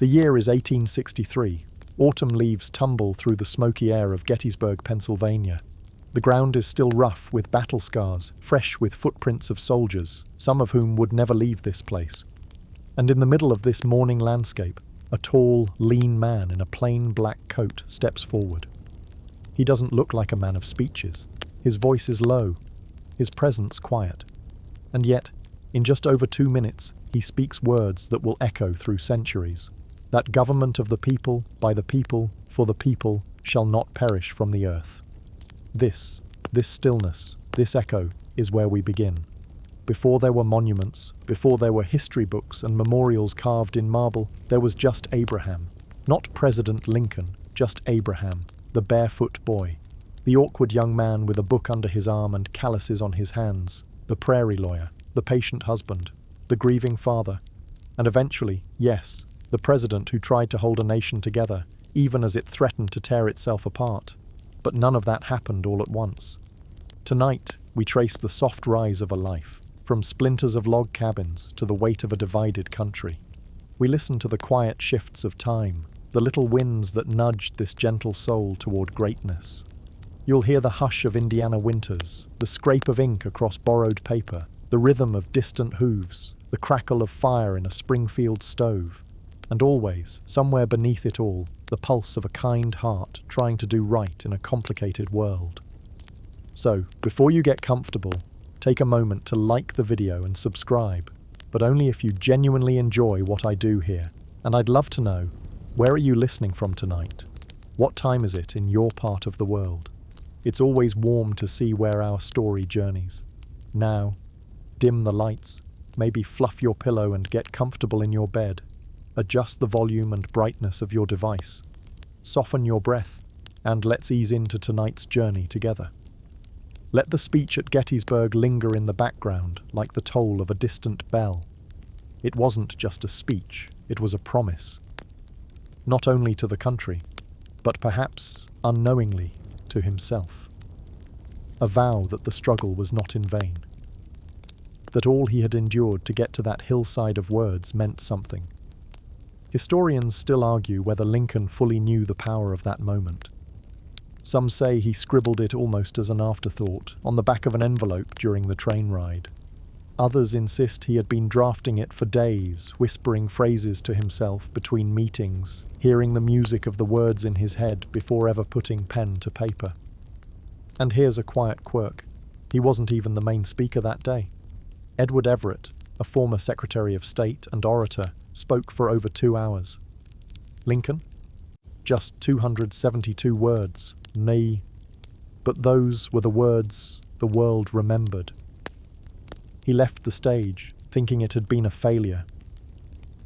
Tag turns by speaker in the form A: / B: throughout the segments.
A: The year is 1863. Autumn leaves tumble through the smoky air of Gettysburg, Pennsylvania. The ground is still rough with battle scars, fresh with footprints of soldiers, some of whom would never leave this place. And in the middle of this morning landscape, a tall, lean man in a plain black coat steps forward. He doesn't look like a man of speeches. His voice is low, his presence quiet. And yet, in just over 2 minutes, he speaks words that will echo through centuries. That government of the people, by the people, for the people, shall not perish from the earth. This stillness, this echo, is where we begin. Before there were monuments, before there were history books and memorials carved in marble, there was just Abraham. Not President Lincoln, just Abraham, the barefoot boy. The awkward young man with a book under his arm and calluses on his hands. The prairie lawyer, the patient husband, the grieving father. And eventually, yes, the president who tried to hold a nation together, even as it threatened to tear itself apart. But none of that happened all at once. Tonight, we trace the soft rise of a life, from splinters of log cabins to the weight of a divided country. We listen to the quiet shifts of time, the little winds that nudged this gentle soul toward greatness. You'll hear the hush of Indiana winters, the scrape of ink across borrowed paper, the rhythm of distant hooves, the crackle of fire in a Springfield stove, and always, somewhere beneath it all, the pulse of a kind heart trying to do right in a complicated world. So, before you get comfortable, take a moment to like the video and subscribe, but only if you genuinely enjoy what I do here. And I'd love to know, where are you listening from tonight? What time is it in your part of the world? It's always warm to see where our story journeys. Now, dim the lights, maybe fluff your pillow and get comfortable in your bed. Adjust the volume and brightness of your device. Soften your breath, and let's ease into tonight's journey together. Let the speech at Gettysburg linger in the background like the toll of a distant bell. It wasn't just a speech, it was a promise. Not only to the country, but perhaps, unknowingly, to himself. A vow that the struggle was not in vain. That all he had endured to get to that hillside of words meant something. Historians still argue whether Lincoln fully knew the power of that moment. Some say he scribbled it almost as an afterthought, on the back of an envelope during the train ride. Others insist he had been drafting it for days, whispering phrases to himself between meetings, hearing the music of the words in his head before ever putting pen to paper. And here's a quiet quirk. He wasn't even the main speaker that day. Edward Everett, a former Secretary of State and orator, spoke for over 2 hours. Lincoln? Just 272 words, nay. But those were the words the world remembered. He left the stage, thinking it had been a failure.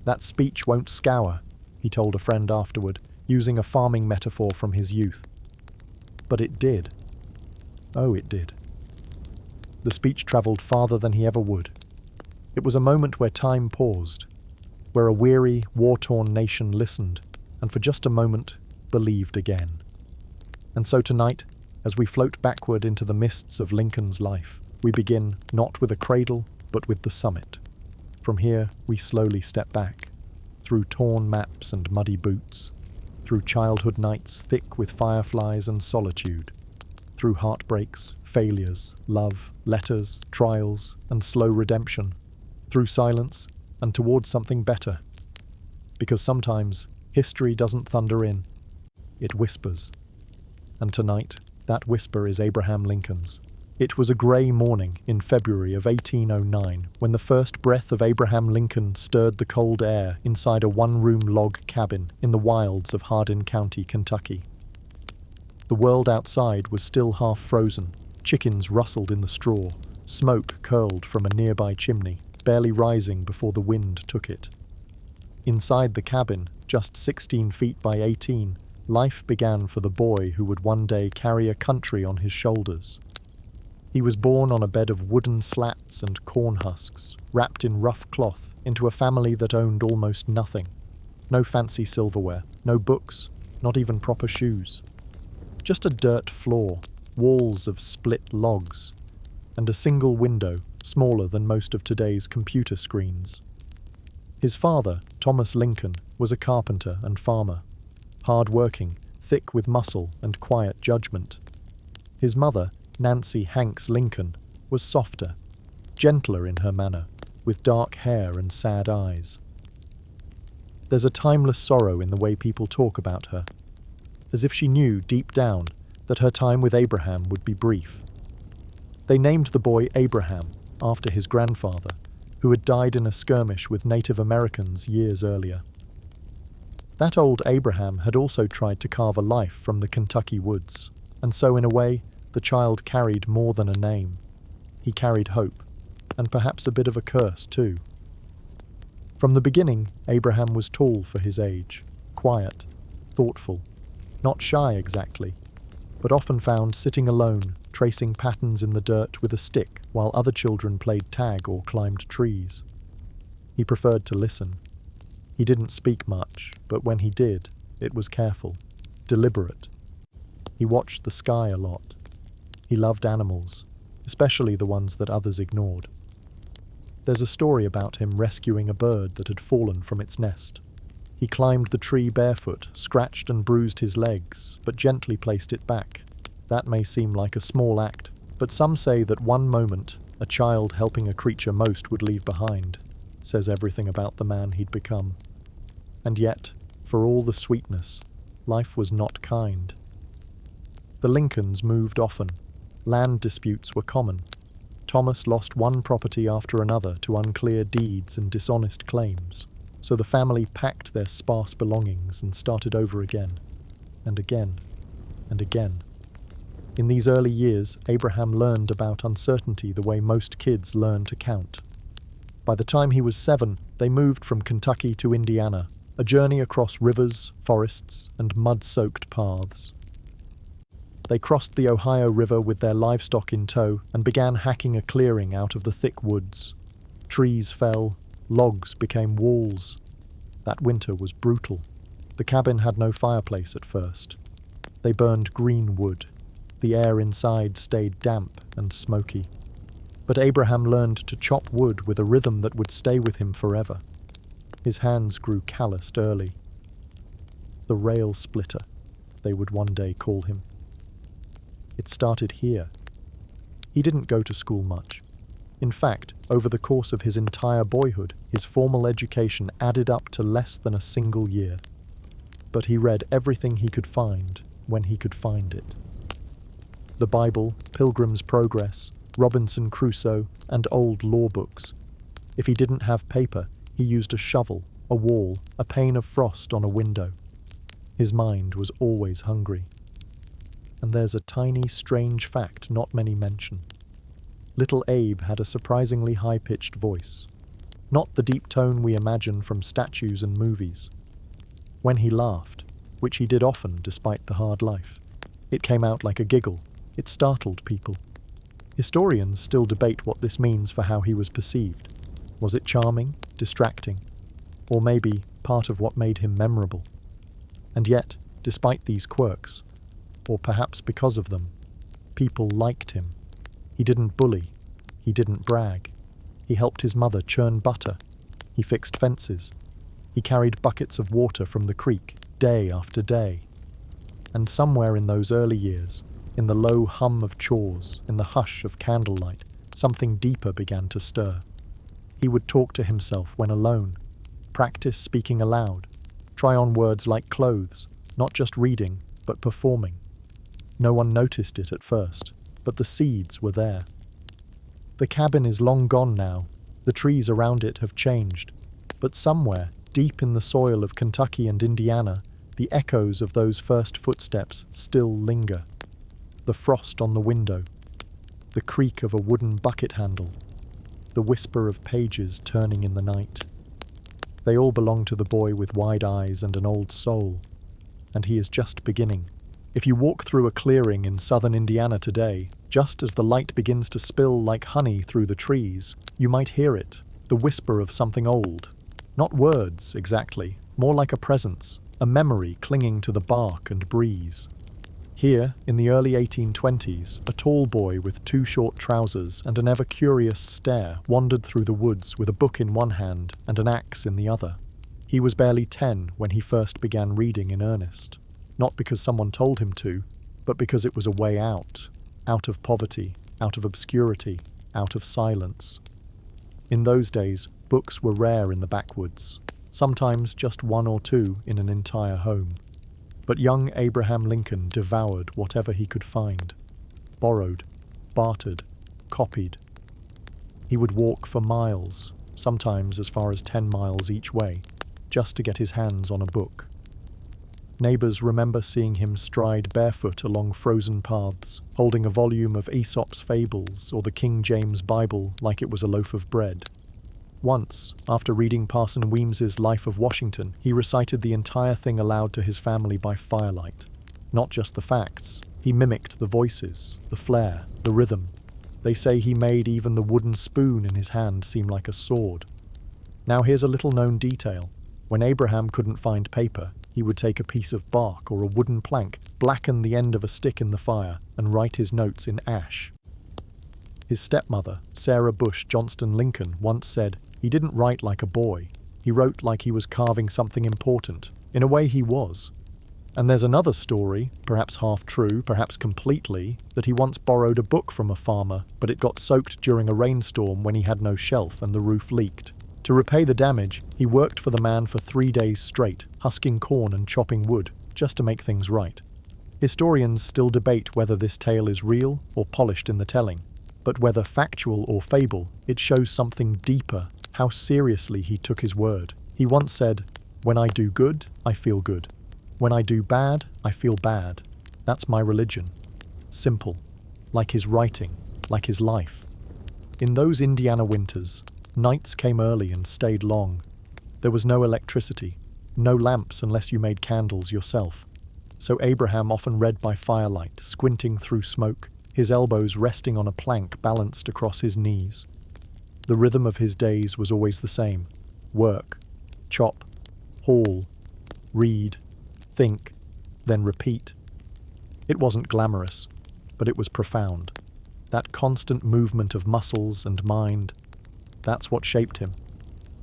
A: That speech won't scour, he told a friend afterward, using a farming metaphor from his youth. But it did. Oh, it did. The speech travelled farther than he ever would. It was a moment where time paused, where a weary, war-torn nation listened, and for just a moment, believed again. And so tonight, as we float backward into the mists of Lincoln's life, we begin not with a cradle, but with the summit. From here, we slowly step back, through torn maps and muddy boots, through childhood nights thick with fireflies and solitude, through heartbreaks, failures, love, letters, trials, and slow redemption, through silence, and towards something better. Because sometimes, history doesn't thunder in, it whispers. And tonight, that whisper is Abraham Lincoln's. It was a grey morning in February of 1809 when the first breath of Abraham Lincoln stirred the cold air inside a one-room log cabin in the wilds of Hardin County, Kentucky. The world outside was still half frozen. Chickens rustled in the straw. Smoke curled from a nearby chimney, barely rising before the wind took it. Inside the cabin, just 16 feet by 18, life began for the boy who would one day carry a country on his shoulders. He was born on a bed of wooden slats and corn husks, wrapped in rough cloth, into a family that owned almost nothing. No fancy silverware, no books, not even proper shoes. Just a dirt floor, walls of split logs, and a single window, smaller than most of today's computer screens. His father, Thomas Lincoln, was a carpenter and farmer, hard-working, thick with muscle and quiet judgment. His mother, Nancy Hanks Lincoln, was softer, gentler in her manner, with dark hair and sad eyes. There's a timeless sorrow in the way people talk about her, as if she knew deep down that her time with Abraham would be brief. They named the boy Abraham after his grandfather, who had died in a skirmish with Native Americans years earlier. That old Abraham had also tried to carve a life from the Kentucky woods, and so in a way, the child carried more than a name. He carried hope, and perhaps a bit of a curse too. From the beginning, Abraham was tall for his age, quiet, thoughtful, not shy exactly, but often found sitting alone, tracing patterns in the dirt with a stick while other children played tag or climbed trees. He preferred to listen. He didn't speak much, but when he did, it was careful, deliberate. He watched the sky a lot. He loved animals, especially the ones that others ignored. There's a story about him rescuing a bird that had fallen from its nest. He climbed the tree barefoot, scratched and bruised his legs, but gently placed it back. That may seem like a small act, but some say that one moment, a child helping a creature most would leave behind, says everything about the man he'd become. And yet, for all the sweetness, life was not kind. The Lincolns moved often. Land disputes were common. Thomas lost one property after another to unclear deeds and dishonest claims, so the family packed their sparse belongings and started over again, and again, and again. In these early years, Abraham learned about uncertainty the way most kids learn to count. By the time he was 7, they moved from Kentucky to Indiana, a journey across rivers, forests, and mud-soaked paths. They crossed the Ohio River with their livestock in tow and began hacking a clearing out of the thick woods. Trees fell, logs became walls. That winter was brutal. The cabin had no fireplace at first. They burned green wood. The air inside stayed damp and smoky. But Abraham learned to chop wood with a rhythm that would stay with him forever. His hands grew calloused early. The rail splitter, they would one day call him. It started here. He didn't go to school much. In fact, over the course of his entire boyhood, his formal education added up to less than a single year. But he read everything he could find when he could find it. The Bible, Pilgrim's Progress, Robinson Crusoe, and old law books. If he didn't have paper, he used a shovel, a wall, a pane of frost on a window. His mind was always hungry. And there's a tiny, strange fact not many mention. Little Abe had a surprisingly high-pitched voice. Not the deep tone we imagine from statues and movies. When he laughed, which he did often despite the hard life, it came out like a giggle. It startled people. Historians still debate what this means for how he was perceived. Was it charming, distracting, or maybe part of what made him memorable? And yet, despite these quirks, or perhaps because of them, people liked him. He didn't bully. He didn't brag. He helped his mother churn butter. He fixed fences. He carried buckets of water from the creek, day after day. And somewhere in those early years, in the low hum of chores, in the hush of candlelight, something deeper began to stir. He would talk to himself when alone, practice speaking aloud, try on words like clothes, not just reading, but performing. No one noticed it at first, but the seeds were there. The cabin is long gone now. The trees around it have changed. But somewhere, deep in the soil of Kentucky and Indiana, the echoes of those first footsteps still linger. The frost on the window, the creak of a wooden bucket handle, the whisper of pages turning in the night. They all belong to the boy with wide eyes and an old soul, and he is just beginning. If you walk through a clearing in southern Indiana today, just as the light begins to spill like honey through the trees, you might hear it, the whisper of something old. Not words, exactly, more like a presence, a memory clinging to the bark and breeze. Here, in the early 1820s, a tall boy with 2 short trousers and an ever-curious stare wandered through the woods with a book in one hand and an axe in the other. He was barely 10 when he first began reading in earnest. Not because someone told him to, but because it was a way out. Out of poverty, out of obscurity, out of silence. In those days, books were rare in the backwoods, sometimes just one or two in an entire home. But young Abraham Lincoln devoured whatever he could find. Borrowed, bartered, copied. He would walk for miles, sometimes as far as 10 miles each way, just to get his hands on a book. Neighbours remember seeing him stride barefoot along frozen paths, holding a volume of Aesop's Fables or the King James Bible like it was a loaf of bread. Once, after reading Parson Weems's Life of Washington, he recited the entire thing aloud to his family by firelight. Not just the facts, he mimicked the voices, the flair, the rhythm. They say he made even the wooden spoon in his hand seem like a sword. Now here's a little-known detail. When Abraham couldn't find paper, he would take a piece of bark or a wooden plank, blacken the end of a stick in the fire, and write his notes in ash. His stepmother, Sarah Bush Johnston Lincoln, once said, "He didn't write like a boy. He wrote like he was carving something important. In a way, he was." And there's another story, perhaps half true, perhaps completely, that he once borrowed a book from a farmer, but it got soaked during a rainstorm when he had no shelf and the roof leaked. To repay the damage, he worked for the man for 3 days straight, husking corn and chopping wood, just to make things right. Historians still debate whether this tale is real or polished in the telling, but whether factual or fable, it shows something deeper, how seriously he took his word. He once said, "When I do good, I feel good. When I do bad, I feel bad. That's my religion." Simple, like his writing, like his life. In those Indiana winters, nights came early and stayed long. There was no electricity, no lamps unless you made candles yourself. So Abraham often read by firelight, squinting through smoke, his elbows resting on a plank balanced across his knees. The rhythm of his days was always the same. Work, chop, haul, read, think, then repeat. It wasn't glamorous, but it was profound. That constant movement of muscles and mind, that's what shaped him.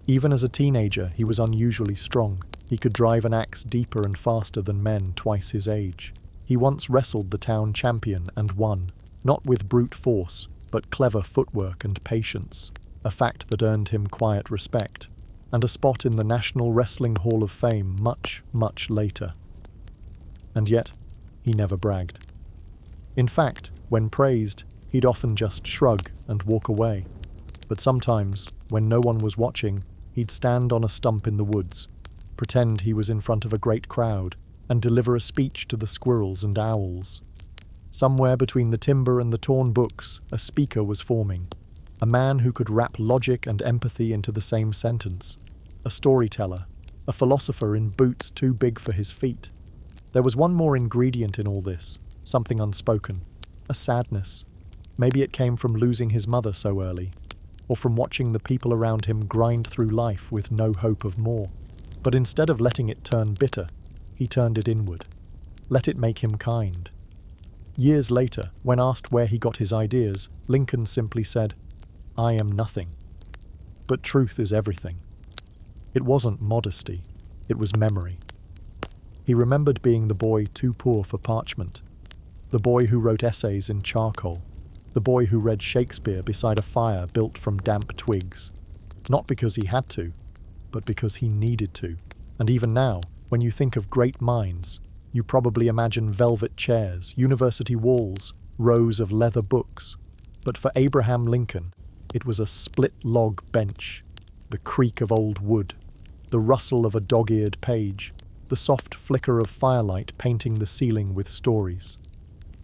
A: Even as a teenager, he was unusually strong. He could drive an axe deeper and faster than men twice his age. He once wrestled the town champion and won, not with brute force, but clever footwork and patience, a fact that earned him quiet respect, and a spot in the National Wrestling Hall of Fame much, much later. And yet, he never bragged. In fact, when praised, he'd often just shrug and walk away. But sometimes, when no one was watching, he'd stand on a stump in the woods, pretend he was in front of a great crowd, and deliver a speech to the squirrels and owls. Somewhere between the timber and the torn books, a speaker was forming. A man who could wrap logic and empathy into the same sentence. A storyteller, a philosopher in boots too big for his feet. There was one more ingredient in all this, something unspoken, a sadness. Maybe it came from losing his mother so early, or from watching the people around him grind through life with no hope of more. But instead of letting it turn bitter, he turned it inward. Let it make him kind. Years later, when asked where he got his ideas, Lincoln simply said, "I am nothing." But truth is everything. It wasn't modesty, it was memory. He remembered being the boy too poor for parchment, the boy who wrote essays in charcoal, the boy who read Shakespeare beside a fire built from damp twigs. Not because he had to, but because he needed to. And even now, when you think of great minds, you probably imagine velvet chairs, university walls, rows of leather books. But for Abraham Lincoln, it was a split-log bench, the creak of old wood, the rustle of a dog-eared page, the soft flicker of firelight painting the ceiling with stories.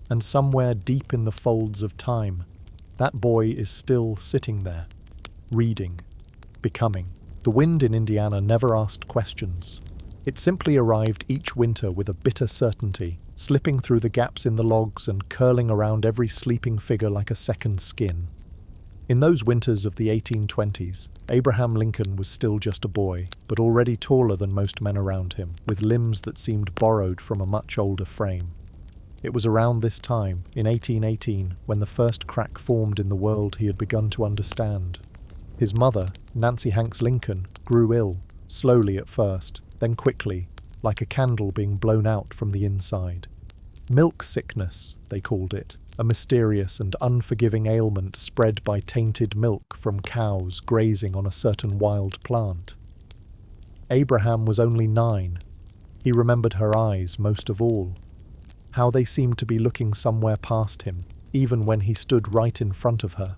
A: And somewhere deep in the folds of time, that boy is still sitting there, reading, becoming. The wind in Indiana never asked questions. It simply arrived each winter with a bitter certainty, slipping through the gaps in the logs and curling around every sleeping figure like a second skin. In those winters of the 1820s, Abraham Lincoln was still just a boy, but already taller than most men around him, with limbs that seemed borrowed from a much older frame. It was around this time, in 1818, when the first crack formed in the world he had begun to understand. His mother, Nancy Hanks Lincoln, grew ill, slowly at first, then quickly, like a candle being blown out from the inside. Milk sickness, they called it, a mysterious and unforgiving ailment spread by tainted milk from cows grazing on a certain wild plant. Abraham was only 9. He remembered her eyes most of all. How they seemed to be looking somewhere past him, even when he stood right in front of her.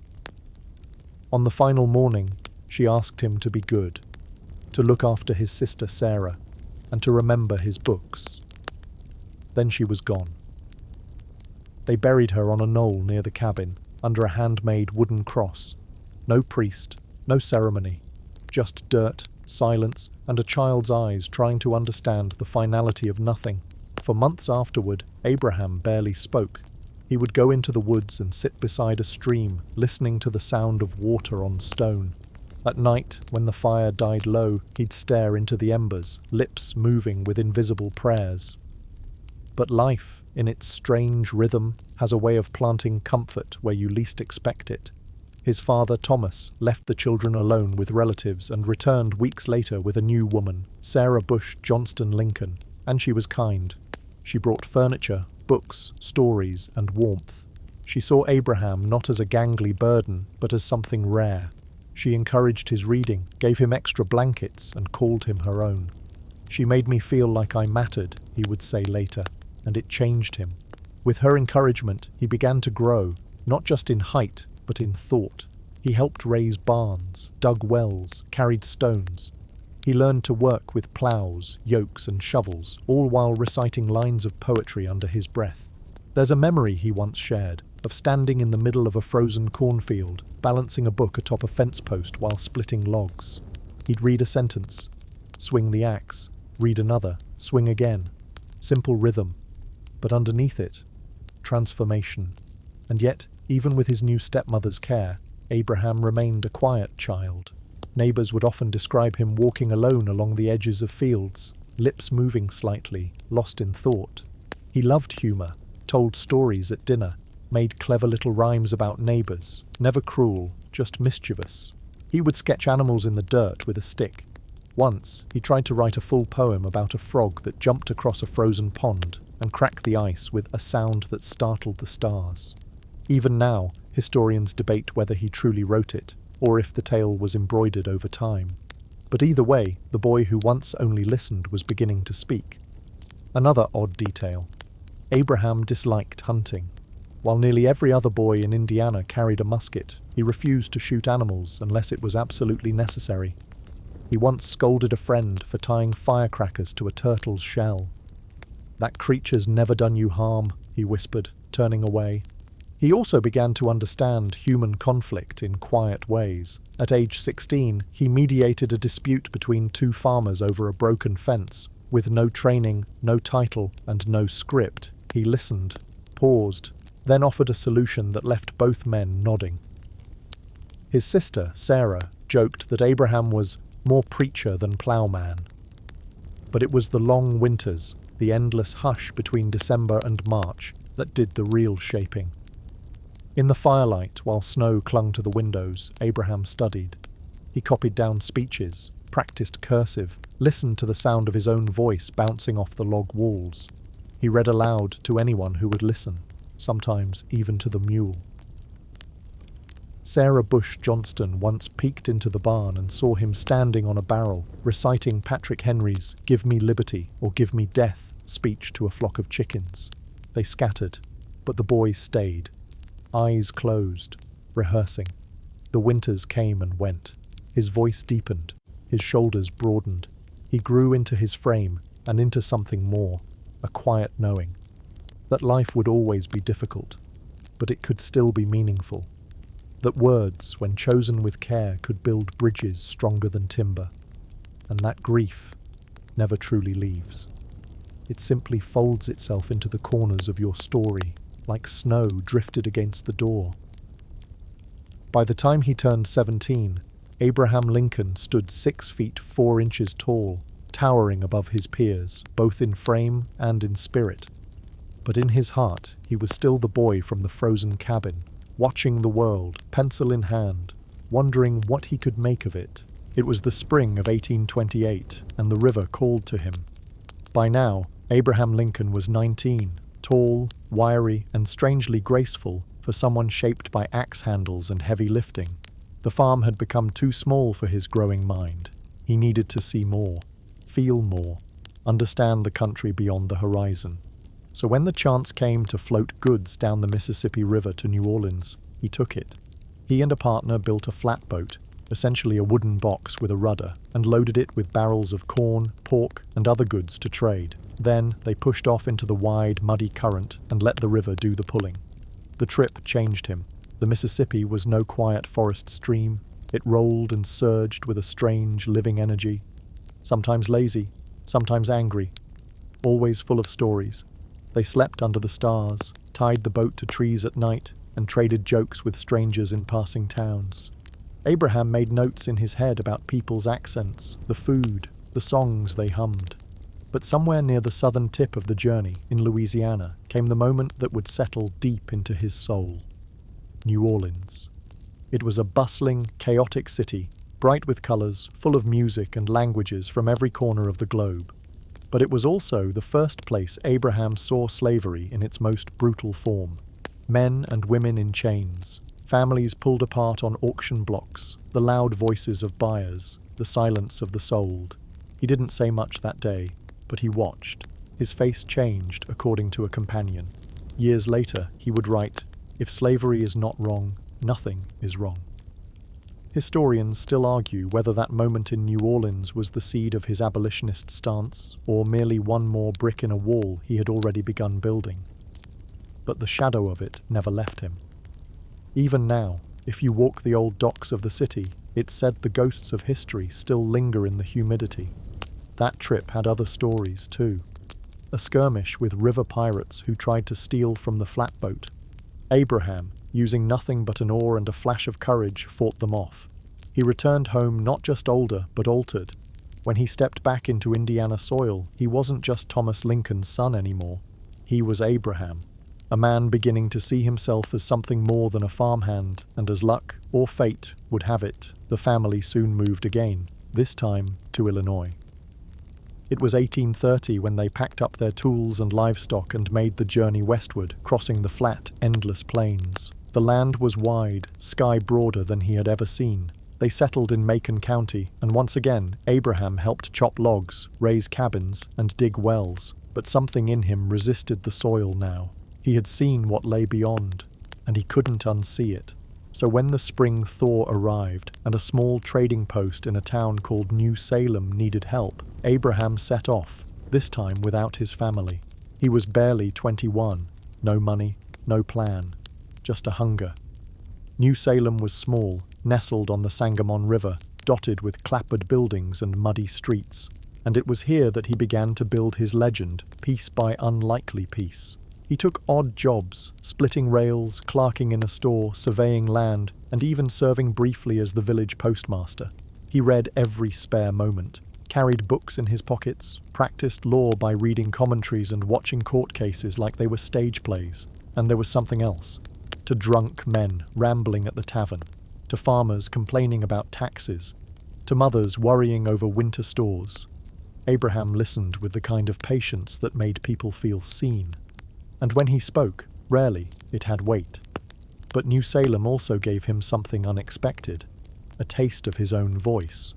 A: On the final morning, she asked him to be good, to look after his sister Sarah, and to remember his books. Then she was gone. They buried her on a knoll near the cabin, under a handmade wooden cross. No priest, no ceremony, just dirt, silence, and a child's eyes trying to understand the finality of nothing. For months afterward, Abraham barely spoke. He would go into the woods and sit beside a stream, listening to the sound of water on stone. At night, when the fire died low, he'd stare into the embers, lips moving with invisible prayers. But life, in its strange rhythm, has a way of planting comfort where you least expect it. His father, Thomas, left the children alone with relatives and returned weeks later with a new woman, Sarah Bush Johnston Lincoln, and she was kind. She brought furniture, books, stories, and warmth. She saw Abraham not as a gangly burden, but as something rare. She encouraged his reading, gave him extra blankets, and called him her own. She made me feel like I mattered, he would say later, and it changed him. With her encouragement, he began to grow, not just in height, but in thought. He helped raise barns, dug wells, carried stones. He learned to work with ploughs, yokes, and shovels, all while reciting lines of poetry under his breath. There's a memory he once shared of standing in the middle of a frozen cornfield, balancing a book atop a fence post while splitting logs. He'd read a sentence, swing the axe, read another, swing again. Simple rhythm, but underneath it, transformation. And yet, even with his new stepmother's care, Abraham remained a quiet child. Neighbors would often describe him walking alone along the edges of fields, lips moving slightly, lost in thought. He loved humor, told stories at dinner, made clever little rhymes about neighbors, never cruel, just mischievous. He would sketch animals in the dirt with a stick. Once, he tried to write a full poem about a frog that jumped across a frozen pond and cracked the ice with a sound that startled the stars. Even now, historians debate whether he truly wrote it, or if the tale was embroidered over time. But either way, the boy who once only listened was beginning to speak. Another odd detail. Abraham disliked hunting. While nearly every other boy in Indiana carried a musket, he refused to shoot animals unless it was absolutely necessary. He once scolded a friend for tying firecrackers to a turtle's shell. "That creature's never done you harm," he whispered, turning away. He also began to understand human conflict in quiet ways. At age 16, he mediated a dispute between two farmers over a broken fence. With no training, no title, and no script, he listened, paused, then offered a solution that left both men nodding. His sister, Sarah, joked that Abraham was more preacher than ploughman. But it was the long winters, the endless hush between December and March, that did the real shaping. In the firelight, while snow clung to the windows, Abraham studied. He copied down speeches, practiced cursive, listened to the sound of his own voice bouncing off the log walls. He read aloud to anyone who would listen, sometimes even to the mule. Sarah Bush Johnston once peeked into the barn and saw him standing on a barrel, reciting Patrick Henry's "Give me liberty" or "Give me death" speech to a flock of chickens. They scattered, but the boy stayed, eyes closed, rehearsing. The winters came and went. His voice deepened, his shoulders broadened. He grew into his frame and into something more, a quiet knowing that life would always be difficult, but it could still be meaningful. That words, when chosen with care, could build bridges stronger than timber. And that grief never truly leaves. It simply folds itself into the corners of your story, like snow drifted against the door. By the time he turned 17, Abraham Lincoln stood 6 feet 4 inches tall, towering above his peers, both in frame and in spirit. But in his heart, he was still the boy from the frozen cabin, watching the world, pencil in hand, wondering what he could make of it. It was the spring of 1828, and the river called to him. By now, Abraham Lincoln was 19, tall, wiry, and strangely graceful for someone shaped by axe handles and heavy lifting. The farm had become too small for his growing mind. He needed to see more, feel more, understand the country beyond the horizon. So when the chance came to float goods down the Mississippi River to New Orleans, he took it. He and a partner built a flatboat, essentially a wooden box with a rudder, and loaded it with barrels of corn, pork, and other goods to trade. Then they pushed off into the wide, muddy current and let the river do the pulling. The trip changed him. The Mississippi was no quiet forest stream. It rolled and surged with a strange, living energy, sometimes lazy, sometimes angry, always full of stories. They slept under the stars, tied the boat to trees at night, and traded jokes with strangers in passing towns. Abraham made notes in his head about people's accents, the food, the songs they hummed. But somewhere near the southern tip of the journey, in Louisiana, came the moment that would settle deep into his soul. New Orleans. It was a bustling, chaotic city, bright with colors, full of music and languages from every corner of the globe. But it was also the first place Abraham saw slavery in its most brutal form. Men and women in chains, families pulled apart on auction blocks, the loud voices of buyers, the silence of the sold. He didn't say much that day, but he watched. His face changed, according to a companion. Years later, he would write, "If slavery is not wrong, nothing is wrong." Historians still argue whether that moment in New Orleans was the seed of his abolitionist stance, or merely one more brick in a wall he had already begun building. But the shadow of it never left him. Even now, if you walk the old docks of the city, it's said the ghosts of history still linger in the humidity. That trip had other stories too. A skirmish with river pirates who tried to steal from the flatboat. Abraham, using nothing but an oar and a flash of courage, fought them off. He returned home not just older, but altered. When he stepped back into Indiana soil, he wasn't just Thomas Lincoln's son anymore. He was Abraham, a man beginning to see himself as something more than a farmhand, and as luck, or fate, would have it, the family soon moved again, this time to Illinois. It was 1830 when they packed up their tools and livestock and made the journey westward, crossing the flat, endless plains. The land was wide, sky broader than he had ever seen. They settled in Macon County, and once again, Abraham helped chop logs, raise cabins, and dig wells. But something in him resisted the soil now. He had seen what lay beyond, and he couldn't unsee it. So when the spring thaw arrived, and a small trading post in a town called New Salem needed help, Abraham set off, this time without his family. He was barely 21, no money, no plan. Just a hunger. New Salem was small, nestled on the Sangamon River, dotted with clapboard buildings and muddy streets, and it was here that he began to build his legend, piece by unlikely piece. He took odd jobs, splitting rails, clerking in a store, surveying land, and even serving briefly as the village postmaster. He read every spare moment, carried books in his pockets, practiced law by reading commentaries and watching court cases like they were stage plays. And there was something else. To drunk men rambling at the tavern, to farmers complaining about taxes, to mothers worrying over winter stores. Abraham listened with the kind of patience that made people feel seen. And when he spoke, rarely, it had weight. But New Salem also gave him something unexpected, a taste of his own voice.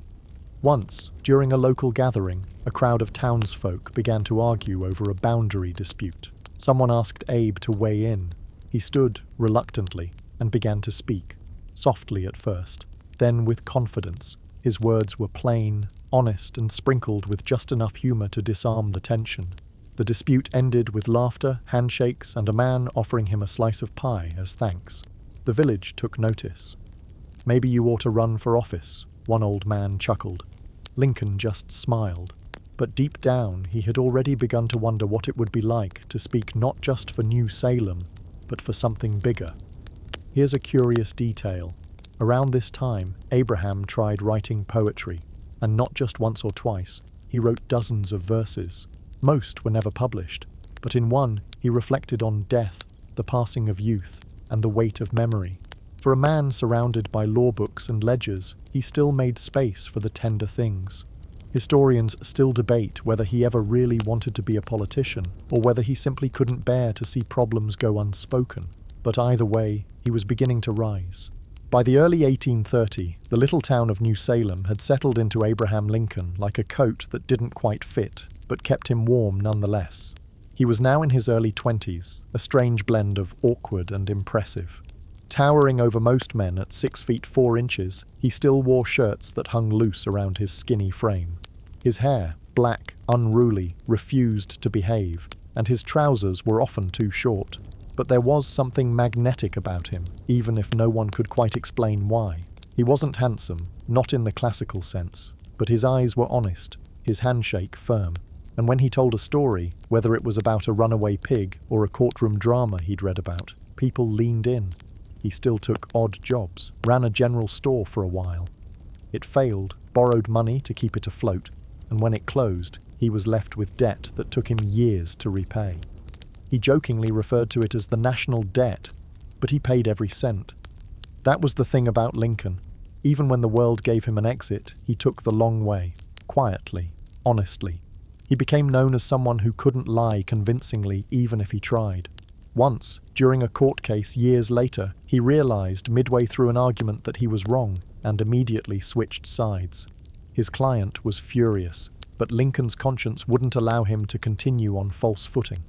A: Once, during a local gathering, a crowd of townsfolk began to argue over a boundary dispute. Someone asked Abe to weigh in. He stood, reluctantly, and began to speak, softly at first, then with confidence. His words were plain, honest, and sprinkled with just enough humor to disarm the tension. The dispute ended with laughter, handshakes, and a man offering him a slice of pie as thanks. The village took notice. "Maybe you ought to run for office," one old man chuckled. Lincoln just smiled. But deep down, he had already begun to wonder what it would be like to speak not just for New Salem, but for something bigger. Here's a curious detail. Around this time, Abraham tried writing poetry, and not just once or twice. He wrote dozens of verses. Most were never published, but in one, he reflected on death, the passing of youth, and the weight of memory. For a man surrounded by law books and ledgers, he still made space for the tender things. Historians still debate whether he ever really wanted to be a politician, or whether he simply couldn't bear to see problems go unspoken. But either way, he was beginning to rise. By the early 1830s, the little town of New Salem had settled into Abraham Lincoln like a coat that didn't quite fit, but kept him warm nonetheless. He was now in his early 20s, a strange blend of awkward and impressive. Towering over most men at 6 feet 4 inches, he still wore shirts that hung loose around his skinny frame. His hair, black, unruly, refused to behave, and his trousers were often too short. But there was something magnetic about him, even if no one could quite explain why. He wasn't handsome, not in the classical sense, but his eyes were honest, his handshake firm. And when he told a story, whether it was about a runaway pig or a courtroom drama he'd read about, people leaned in. He still took odd jobs, ran a general store for a while. It failed, borrowed money to keep it afloat, and when it closed, he was left with debt that took him years to repay. He jokingly referred to it as the national debt, but he paid every cent. That was the thing about Lincoln. Even when the world gave him an exit, he took the long way, quietly, honestly. He became known as someone who couldn't lie convincingly even if he tried. Once, during a court case years later, he realized midway through an argument that he was wrong and immediately switched sides. His client was furious, but Lincoln's conscience wouldn't allow him to continue on false footing.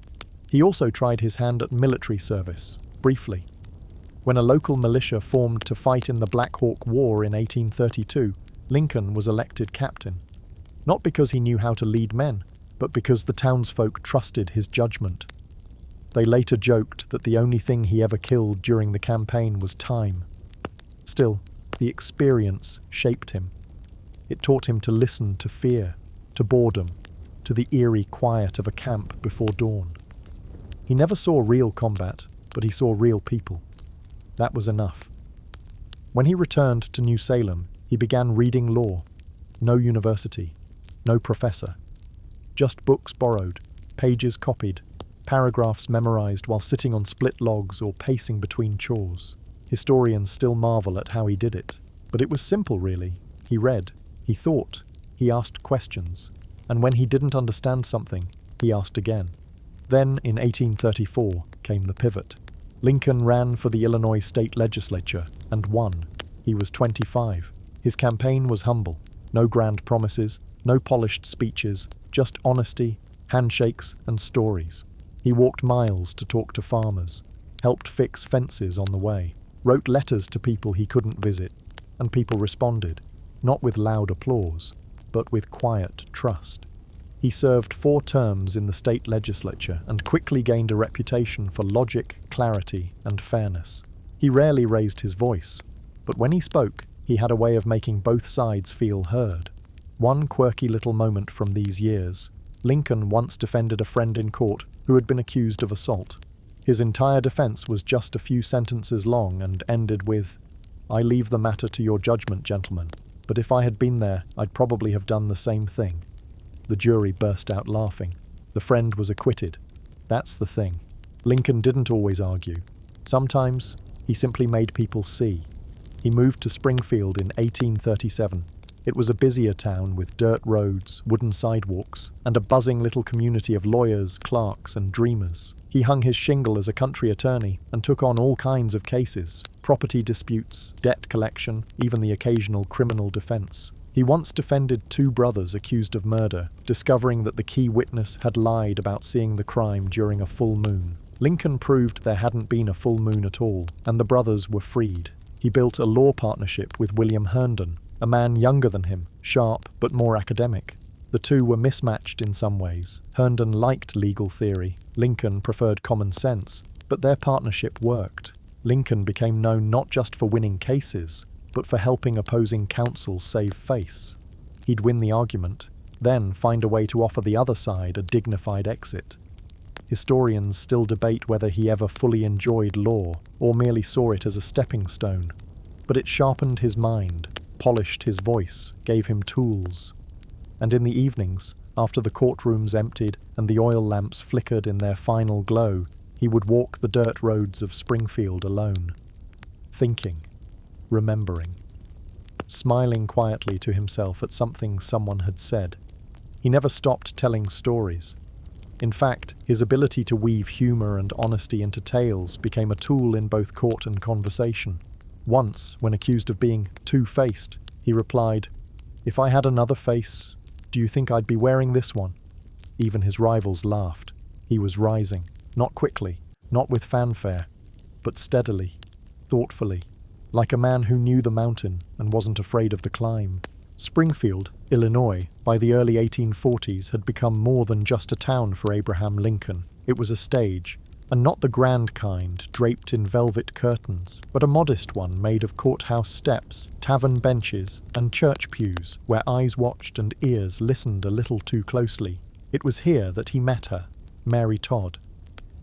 A: He also tried his hand at military service, briefly. When a local militia formed to fight in the Black Hawk War in 1832, Lincoln was elected captain. Not because he knew how to lead men, but because the townsfolk trusted his judgment. They later joked that the only thing he ever killed during the campaign was time. Still, the experience shaped him. It taught him to listen to fear, to boredom, to the eerie quiet of a camp before dawn. He never saw real combat, but he saw real people. That was enough. When he returned to New Salem, he began reading law. No university, no professor. Just books borrowed, pages copied, paragraphs memorized while sitting on split logs or pacing between chores. Historians still marvel at how he did it. But it was simple, really. He read, he thought, he asked questions. And when he didn't understand something, he asked again. Then, in 1834, came the pivot. Lincoln ran for the Illinois state legislature and won. He was 25. His campaign was humble. No grand promises, no polished speeches, just honesty, handshakes, and stories. He walked miles to talk to farmers, helped fix fences on the way, wrote letters to people he couldn't visit, and people responded, not with loud applause, but with quiet trust. He served 4 terms in the state legislature and quickly gained a reputation for logic, clarity, and fairness. He rarely raised his voice, but when he spoke, he had a way of making both sides feel heard. One quirky little moment from these years. Lincoln once defended a friend in court who had been accused of assault. His entire defense was just a few sentences long and ended with, "I leave the matter to your judgment, gentlemen, but if I had been there, I'd probably have done the same thing." The jury burst out laughing. The friend was acquitted. That's the thing. Lincoln didn't always argue. Sometimes, he simply made people see. He moved to Springfield in 1837. It was a busier town with dirt roads, wooden sidewalks, and a buzzing little community of lawyers, clerks, and dreamers. He hung his shingle as a country attorney and took on all kinds of cases: property disputes, debt collection, even the occasional criminal defense. He once defended 2 brothers accused of murder, discovering that the key witness had lied about seeing the crime during a full moon. Lincoln proved there hadn't been a full moon at all, and the brothers were freed. He built a law partnership with William Herndon, a man younger than him, sharp but more academic. The two were mismatched in some ways. Herndon liked legal theory, Lincoln preferred common sense, but their partnership worked. Lincoln became known not just for winning cases, but for helping opposing counsel save face. He'd win the argument, then find a way to offer the other side a dignified exit. Historians still debate whether he ever fully enjoyed law or merely saw it as a stepping stone. But it sharpened his mind, polished his voice, gave him tools. And in the evenings, after the courtrooms emptied and the oil lamps flickered in their final glow, he would walk the dirt roads of Springfield alone. thinking, remembering, smiling quietly to himself at something someone had said. He never stopped telling stories. In fact, his ability to weave humor and honesty into tales became a tool in both court and conversation. Once, when accused of being two-faced, he replied, "If I had another face, do you think I'd be wearing this one?" Even his rivals laughed. He was rising, not quickly, not with fanfare, but steadily, thoughtfully, like a man who knew the mountain and wasn't afraid of the climb. Springfield, Illinois, by the early 1840s had become more than just a town for Abraham Lincoln. It was a stage, and not the grand kind, draped in velvet curtains, but a modest one made of courthouse steps, tavern benches, and church pews, where eyes watched and ears listened a little too closely. It was here that he met her, Mary Todd.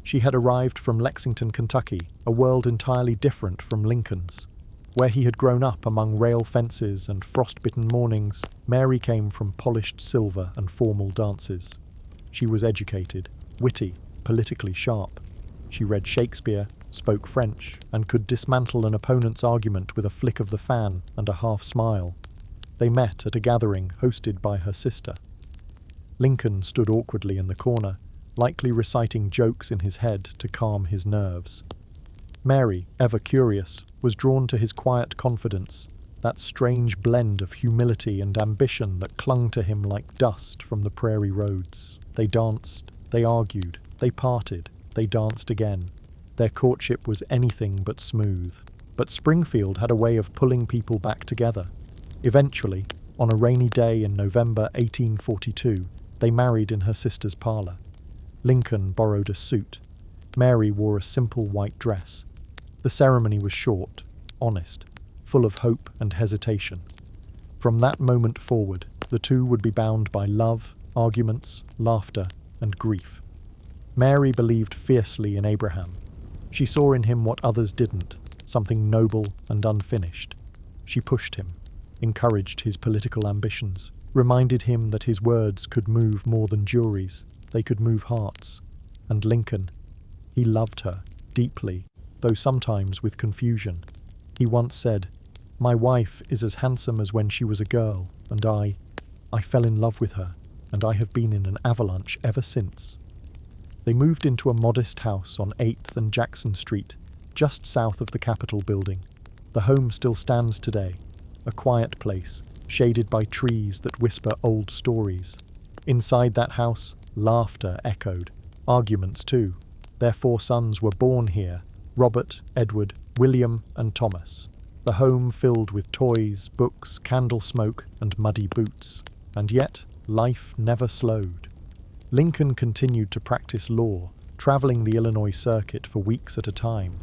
A: She had arrived from Lexington, Kentucky, a world entirely different from Lincoln's. Where he had grown up among rail fences and frost-bitten mornings, Mary came from polished silver and formal dances. She was educated, witty, politically sharp. She read Shakespeare, spoke French, and could dismantle an opponent's argument with a flick of the fan and a half smile. They met at a gathering hosted by her sister. Lincoln stood awkwardly in the corner, likely reciting jokes in his head to calm his nerves. Mary, ever curious, was drawn to his quiet confidence, that strange blend of humility and ambition that clung to him like dust from the prairie roads. They danced, they argued, they parted, they danced again. Their courtship was anything but smooth. But Springfield had a way of pulling people back together. Eventually, on a rainy day in November 1842, they married in her sister's parlour. Lincoln borrowed a suit. Mary wore a simple white dress. The ceremony was short, honest, full of hope and hesitation. From that moment forward, the two would be bound by love, arguments, laughter, and grief. Mary believed fiercely in Abraham. She saw in him what others didn't, something noble and unfinished. She pushed him, encouraged his political ambitions, reminded him that his words could move more than juries, they could move hearts. And Lincoln, he loved her, deeply, though sometimes with confusion. He once said, "My wife is as handsome as when she was a girl, and I fell in love with her, and I have been in an avalanche ever since." They moved into a modest house on 8th and Jackson Street, just south of the Capitol building. The home still stands today, a quiet place, shaded by trees that whisper old stories. Inside that house, laughter echoed, arguments too. Their 4 sons were born here, Robert, Edward, William, and Thomas. The home filled with toys, books, candle smoke, and muddy boots. And yet, life never slowed. Lincoln continued to practice law, traveling the Illinois circuit for weeks at a time.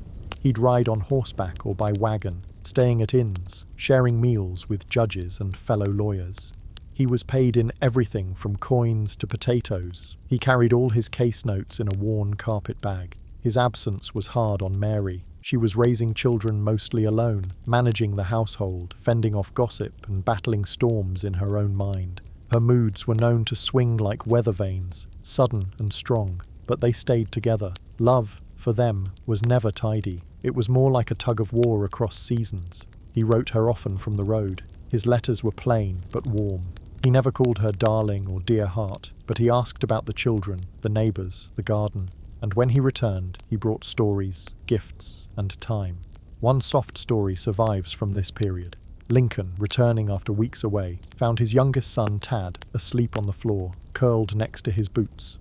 A: He'd ride on horseback or by wagon, staying at inns, sharing meals with judges and fellow lawyers. He was paid in everything from coins to potatoes. He carried all his case notes in a worn carpet bag. His absence was hard on Mary. She was raising children mostly alone, managing the household, fending off gossip and battling storms in her own mind. Her moods were known to swing like weather vanes, sudden and strong, but they stayed together. Love, for them, was never tidy. It was more like a tug of war across seasons. He wrote her often from the road. His letters were plain but warm. He never called her darling or dear heart, but he asked about the children, the neighbours, the garden. And when he returned, he brought stories, gifts, and time. One soft story survives from this period. Lincoln, returning after weeks away, found his youngest son, Tad, asleep on the floor, curled next to his boots.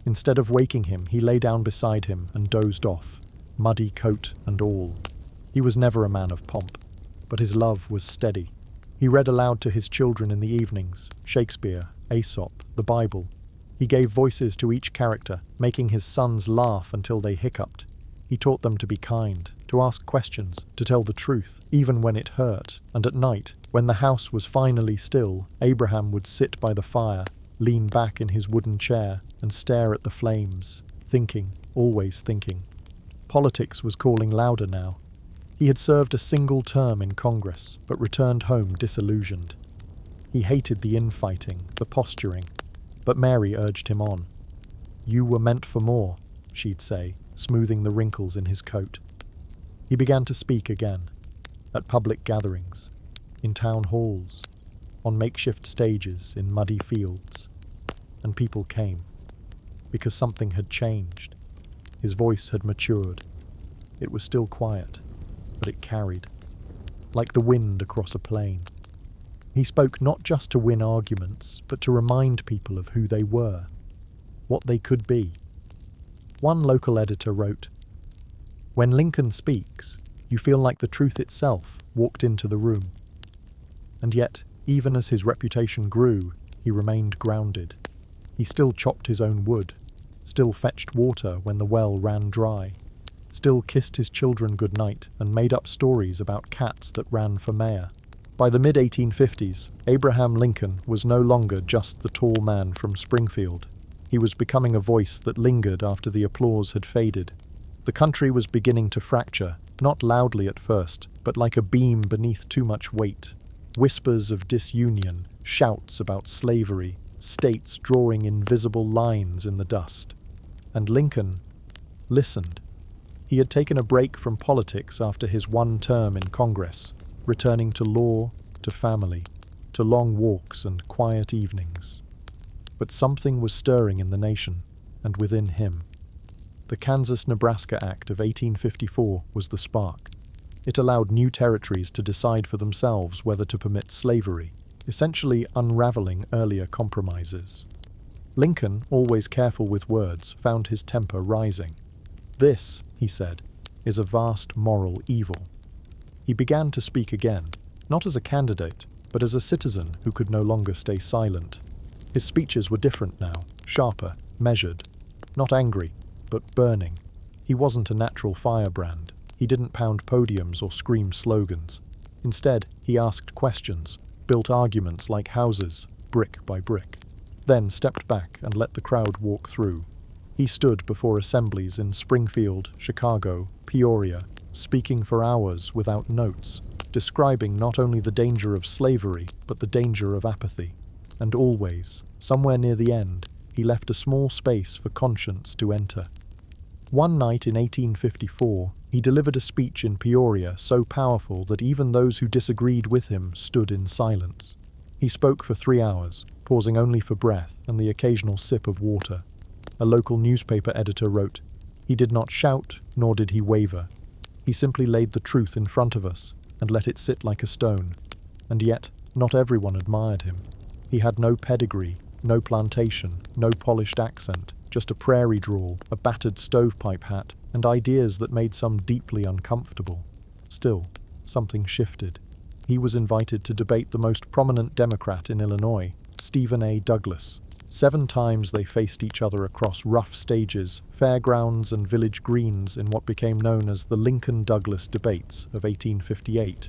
A: Instead of waking him, he lay down beside him and dozed off, muddy coat and all. He was never a man of pomp, but his love was steady. He read aloud to his children in the evenings, Shakespeare, Aesop, the Bible. He gave voices to each character, making his sons laugh until they hiccuped. He taught them to be kind, to ask questions, to tell the truth, even when it hurt. And at night, when the house was finally still, Abraham would sit by the fire, lean back in his wooden chair, and stare at the flames, thinking, always thinking. Politics was calling louder now. He had served a single term in Congress, but returned home disillusioned. He hated the infighting, the posturing, but Mary urged him on. "You were meant for more," she'd say, smoothing the wrinkles in his coat. He began to speak again, at public gatherings, in town halls, on makeshift stages in muddy fields. And people came, because something had changed. His voice had matured. It was still quiet, but it carried, like the wind across a plain. He spoke not just to win arguments, but to remind people of who they were, what they could be. One local editor wrote, "When Lincoln speaks, you feel like the truth itself walked into the room." And yet, even as his reputation grew, he remained grounded. He still chopped his own wood, still fetched water when the well ran dry, still kissed his children goodnight and made up stories about cats that ran for mayor. By the mid-1850s, Abraham Lincoln was no longer just the tall man from Springfield. He was becoming a voice that lingered after the applause had faded. The country was beginning to fracture, not loudly at first, but like a beam beneath too much weight. Whispers of disunion, shouts about slavery, states drawing invisible lines in the dust. And Lincoln listened. He had taken a break from politics after his one term in Congress, returning to law, to family, to long walks and quiet evenings. But something was stirring in the nation, and within him. The Kansas-Nebraska Act of 1854 was the spark. It allowed new territories to decide for themselves whether to permit slavery, essentially unraveling earlier compromises. Lincoln, always careful with words, found his temper rising. "This," he said, "is a vast moral evil." He began to speak again, not as a candidate, but as a citizen who could no longer stay silent. His speeches were different now, sharper, measured, not angry, but burning. He wasn't a natural firebrand. He didn't pound podiums or scream slogans. Instead, he asked questions, built arguments like houses, brick by brick, then stepped back and let the crowd walk through. He stood before assemblies in Springfield, Chicago, Peoria, speaking for hours without notes, describing not only the danger of slavery, but the danger of apathy. And always, somewhere near the end, he left a small space for conscience to enter. One night in 1854, he delivered a speech in Peoria so powerful that even those who disagreed with him stood in silence. He spoke for 3 hours, pausing only for breath and the occasional sip of water. A local newspaper editor wrote, "He did not shout, nor did he waver. He simply laid the truth in front of us and let it sit like a stone." And yet, not everyone admired him. He had no pedigree, no plantation, no polished accent, just a prairie drawl, a battered stovepipe hat, and ideas that made some deeply uncomfortable. Still, something shifted. He was invited to debate the most prominent Democrat in Illinois, Stephen A. Douglas. 7 times they faced each other across rough stages, fairgrounds and village greens in what became known as the Lincoln-Douglas debates of 1858.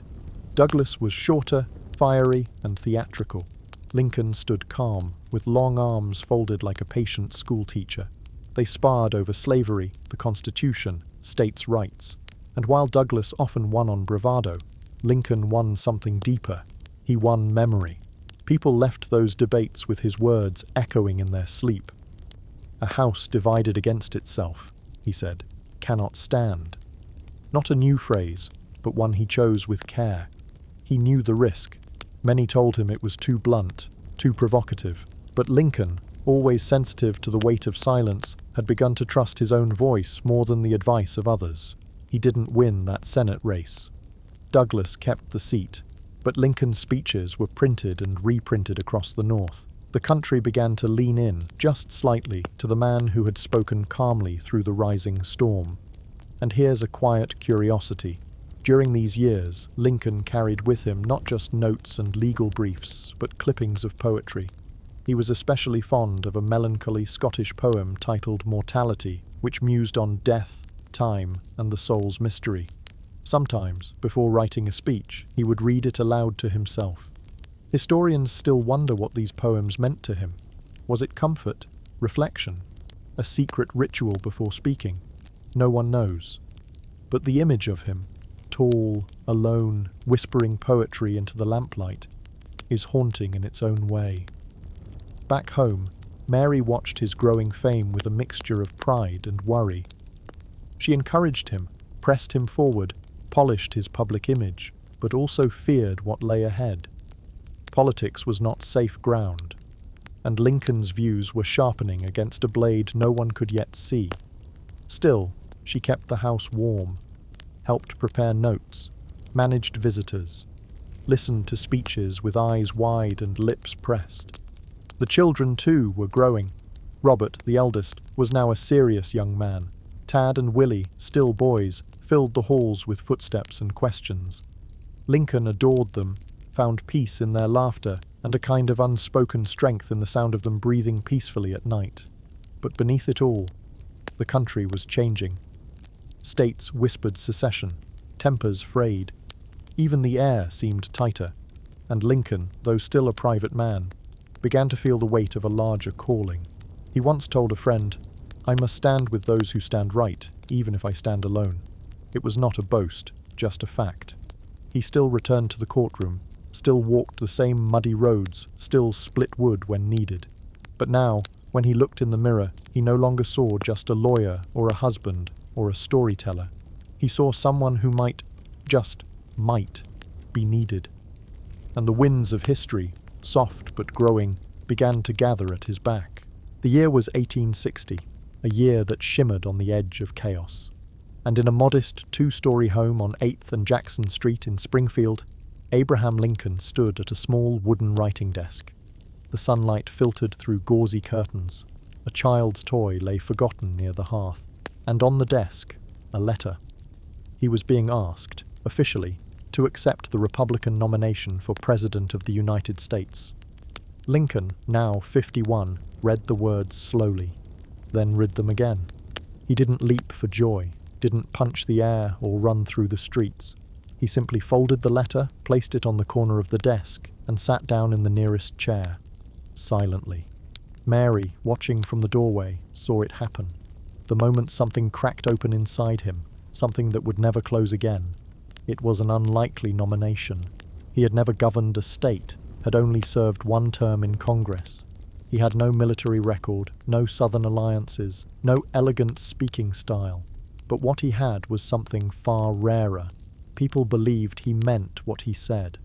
A: Douglas was shorter, fiery, and theatrical. Lincoln stood calm, with long arms folded like a patient schoolteacher. They sparred over slavery, the Constitution, states' rights. And while Douglas often won on bravado, Lincoln won something deeper. He won memory. People left those debates with his words echoing in their sleep. "A house divided against itself," he said, "cannot stand." Not a new phrase, but one he chose with care. He knew the risk. Many told him it was too blunt, too provocative. But Lincoln, always sensitive to the weight of silence, had begun to trust his own voice more than the advice of others. He didn't win that Senate race. Douglas kept the seat, but Lincoln's speeches were printed and reprinted across the North. The country began to lean in, just slightly, to the man who had spoken calmly through the rising storm. And here's a quiet curiosity. During these years, Lincoln carried with him not just notes and legal briefs, but clippings of poetry. He was especially fond of a melancholy Scottish poem titled Mortality, which mused on death, time, and the soul's mystery. Sometimes, before writing a speech, he would read it aloud to himself. Historians still wonder what these poems meant to him. Was it comfort, reflection, a secret ritual before speaking? No one knows. But the image of him, tall, alone, whispering poetry into the lamplight, is haunting in its own way. Back home, Mary watched his growing fame with a mixture of pride and worry. She encouraged him, pressed him forward, polished his public image, but also feared what lay ahead. Politics was not safe ground, and Lincoln's views were sharpening against a blade no one could yet see. Still, she kept the house warm, helped prepare notes, managed visitors, listened to speeches with eyes wide and lips pressed. The children, too, were growing. Robert, the eldest, was now a serious young man. Tad and Willie, still boys, filled the halls with footsteps and questions. Lincoln adored them, found peace in their laughter, and a kind of unspoken strength in the sound of them breathing peacefully at night. But beneath it all, the country was changing. States whispered secession, tempers frayed. Even the air seemed tighter, and Lincoln, though still a private man, began to feel the weight of a larger calling. He once told a friend, "I must stand with those who stand right, even if I stand alone." It was not a boast, just a fact. He still returned to the courtroom, still walked the same muddy roads, still split wood when needed. But now, when he looked in the mirror, he no longer saw just a lawyer or a husband or a storyteller. He saw someone who might be needed. And the winds of history, soft but growing, began to gather at his back. The year was 1860, a year that shimmered on the edge of chaos. And in a modest two-story home on 8th and Jackson Street in Springfield, Abraham Lincoln stood at a small wooden writing desk. The sunlight filtered through gauzy curtains. A child's toy lay forgotten near the hearth. And on the desk, a letter. He was being asked, officially, to accept the Republican nomination for President of the United States. Lincoln, now 51, read the words slowly, then read them again. He didn't leap for joy, didn't punch the air or run through the streets. He simply folded the letter, placed it on the corner of the desk, and sat down in the nearest chair, silently. Mary, watching from the doorway, saw it happen. The moment something cracked open inside him, something that would never close again. It was an unlikely nomination. He had never governed a state, had only served one term in Congress. He had no military record, no Southern alliances, no elegant speaking style. But what he had was something far rarer. People believed he meant what he said.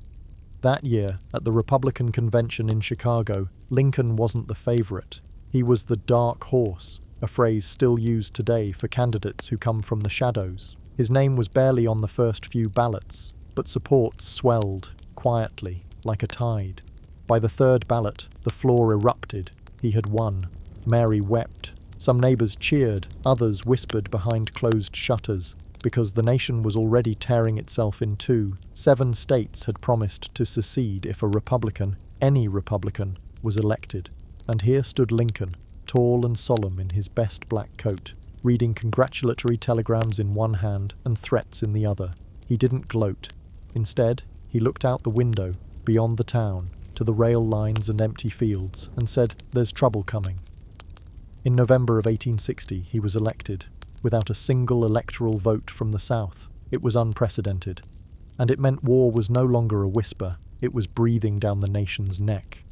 A: That year, at the Republican convention in Chicago, Lincoln wasn't the favorite. He was the dark horse, a phrase still used today for candidates who come from the shadows. His name was barely on the first few ballots, but support swelled, quietly, like a tide. By the third ballot, the floor erupted. He had won. Mary wept. Some neighbors cheered, others whispered behind closed shutters, because the nation was already tearing itself in two. 7 states had promised to secede if a Republican, any Republican, was elected. And here stood Lincoln, tall and solemn in his best black coat, reading congratulatory telegrams in one hand and threats in the other. He didn't gloat. Instead, he looked out the window, beyond the town, to the rail lines and empty fields, and said, "There's trouble coming." In November of 1860, he was elected, without a single electoral vote from the South. It was unprecedented. And it meant war was no longer a whisper, it was breathing down the nation's neck.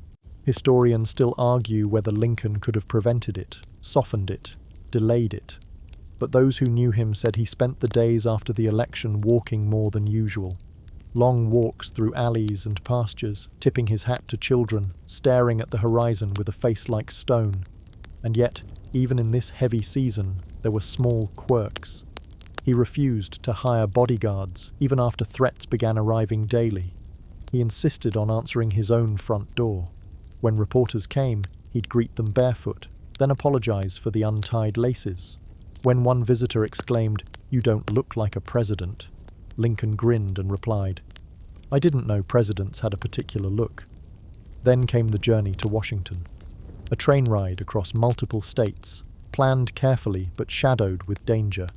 A: Historians still argue whether Lincoln could have prevented it, softened it, delayed it. But those who knew him said he spent the days after the election walking more than usual. Long walks through alleys and pastures, tipping his hat to children, staring at the horizon with a face like stone. And yet, even in this heavy season, there were small quirks. He refused to hire bodyguards, even after threats began arriving daily. He insisted on answering his own front door. When reporters came, he'd greet them barefoot, then apologize for the untied laces. When one visitor exclaimed, "You don't look like a president," Lincoln grinned and replied, "I didn't know presidents had a particular look." Then came the journey to Washington. A train ride across multiple states, planned carefully but shadowed with danger.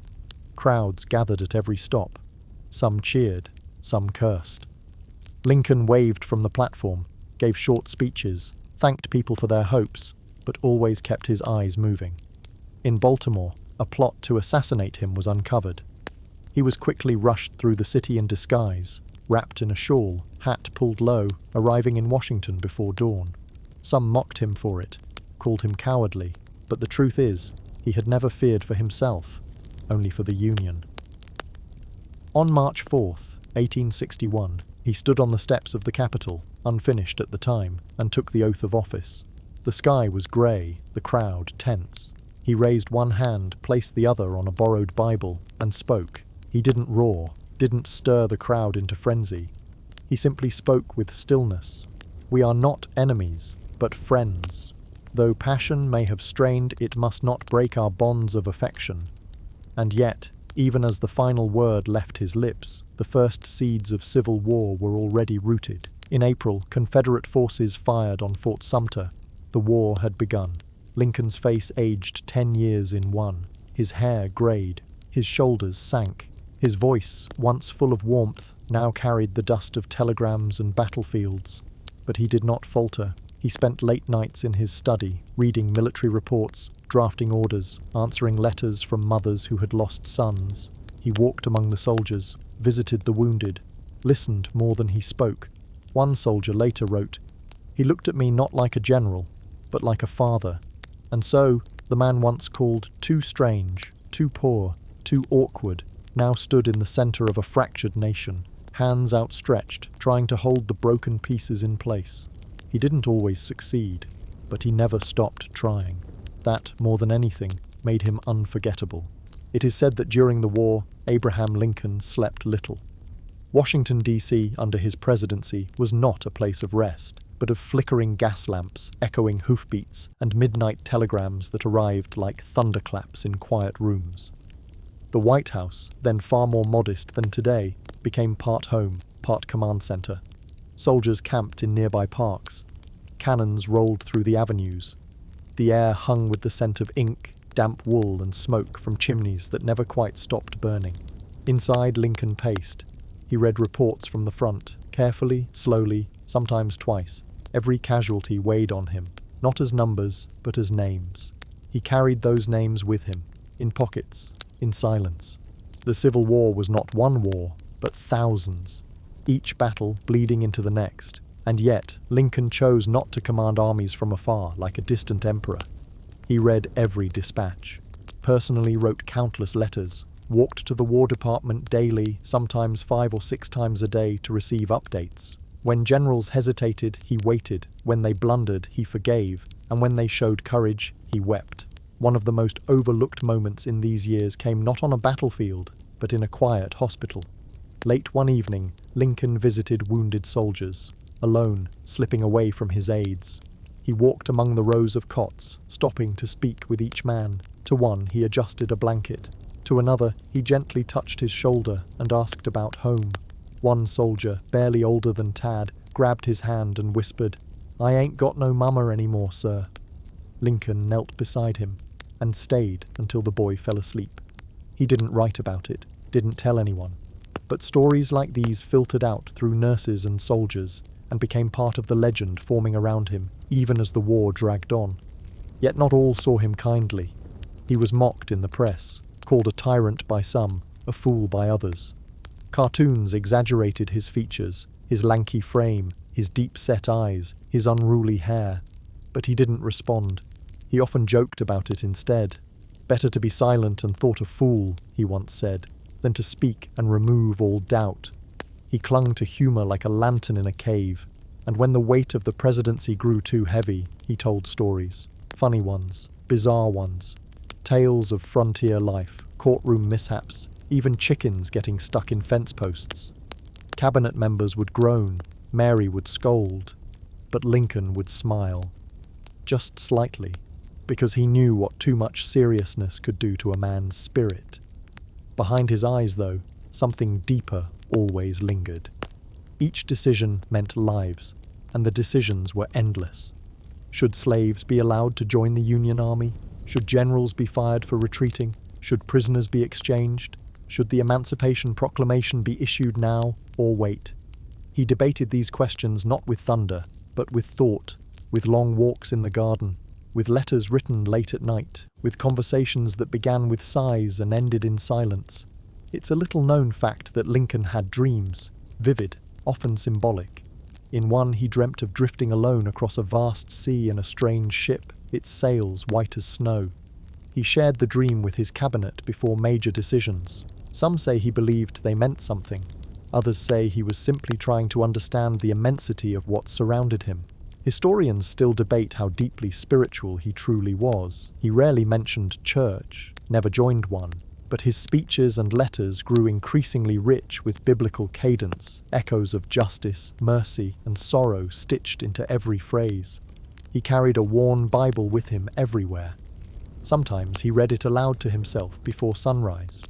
A: Crowds gathered at every stop. Some cheered, some cursed. Lincoln waved from the platform, gave short speeches, thanked people for their hopes, but always kept his eyes moving. In Baltimore, a plot to assassinate him was uncovered. He was quickly rushed through the city in disguise, wrapped in a shawl, hat pulled low, arriving in Washington before dawn. Some mocked him for it, called him cowardly, but the truth is, he had never feared for himself, only for the Union. On March 4th, 1861, he stood on the steps of the Capitol, unfinished at the time, and took the oath of office. The sky was grey, the crowd tense. He raised one hand, placed the other on a borrowed Bible, and spoke. He didn't roar, didn't stir the crowd into frenzy. He simply spoke with stillness. We are not enemies, but friends. Though passion may have strained, it must not break our bonds of affection. And yet, even as the final word left his lips, the first seeds of civil war were already rooted. In April, Confederate forces fired on Fort Sumter. The war had begun. Lincoln's face aged 10 years in one. His hair grayed. His shoulders sank. His voice, once full of warmth, now carried the dust of telegrams and battlefields. But he did not falter. He spent late nights in his study, reading military reports, drafting orders, answering letters from mothers who had lost sons. He walked among the soldiers, visited the wounded, listened more than he spoke. One soldier later wrote, "He looked at me not like a general, but like a father." And so, the man once called too strange, too poor, too awkward, now stood in the center of a fractured nation, hands outstretched, trying to hold the broken pieces in place. He didn't always succeed, but he never stopped trying. That, more than anything, made him unforgettable. It is said that during the war, Abraham Lincoln slept little. Washington, D.C., under his presidency, was not a place of rest, but of flickering gas lamps, echoing hoofbeats, and midnight telegrams that arrived like thunderclaps in quiet rooms. The White House, then far more modest than today, became part home, part command center. Soldiers camped in nearby parks. Cannons rolled through the avenues. The air hung with the scent of ink, damp wool, and smoke from chimneys that never quite stopped burning. Inside, Lincoln paced. He read reports from the front, carefully, slowly, sometimes twice. Every casualty weighed on him, not as numbers, but as names. He carried those names with him, in pockets, in silence. The Civil War was not one war, but thousands, each battle bleeding into the next. And yet, Lincoln chose not to command armies from afar like a distant emperor. He read every dispatch, personally wrote countless letters, walked to the War Department daily, sometimes 5 or 6 times a day, to receive updates. When generals hesitated, he waited. When they blundered, he forgave. And when they showed courage, he wept. One of the most overlooked moments in these years came not on a battlefield, but in a quiet hospital. Late one evening, Lincoln visited wounded soldiers, alone, slipping away from his aides. He walked among the rows of cots, stopping to speak with each man. To one, he adjusted a blanket. To another, he gently touched his shoulder and asked about home. One soldier, barely older than Tad, grabbed his hand and whispered, "I ain't got no mama anymore, sir." Lincoln knelt beside him and stayed until the boy fell asleep. He didn't write about it, didn't tell anyone. But stories like these filtered out through nurses and soldiers and became part of the legend forming around him, even as the war dragged on. Yet not all saw him kindly. He was mocked in the press, called a tyrant by some, a fool by others. Cartoons exaggerated his features, his lanky frame, his deep-set eyes, his unruly hair. But he didn't respond. He often joked about it instead. "Better to be silent and thought a fool," he once said, "than to speak and remove all doubt." He clung to humor like a lantern in a cave, and when the weight of the presidency grew too heavy, he told stories. Funny ones, bizarre ones, tales of frontier life, courtroom mishaps, even chickens getting stuck in fence posts. Cabinet members would groan, Mary would scold, but Lincoln would smile. Just slightly, because he knew what too much seriousness could do to a man's spirit. Behind his eyes, though, something deeper always lingered. Each decision meant lives, and the decisions were endless. Should slaves be allowed to join the Union Army? Should generals be fired for retreating? Should prisoners be exchanged? Should the Emancipation Proclamation be issued now or wait? He debated these questions not with thunder, but with thought, with long walks in the garden, with letters written late at night, with conversations that began with sighs and ended in silence. It's a little-known fact that Lincoln had dreams, vivid, often symbolic. In one, he dreamt of drifting alone across a vast sea in a strange ship, its sails white as snow. He shared the dream with his cabinet before major decisions. Some say he believed they meant something. Others say he was simply trying to understand the immensity of what surrounded him. Historians still debate how deeply spiritual he truly was. He rarely mentioned church, never joined one, but his speeches and letters grew increasingly rich with biblical cadence, echoes of justice, mercy, and sorrow stitched into every phrase. He carried a worn Bible with him everywhere. Sometimes he read it aloud to himself before sunrise.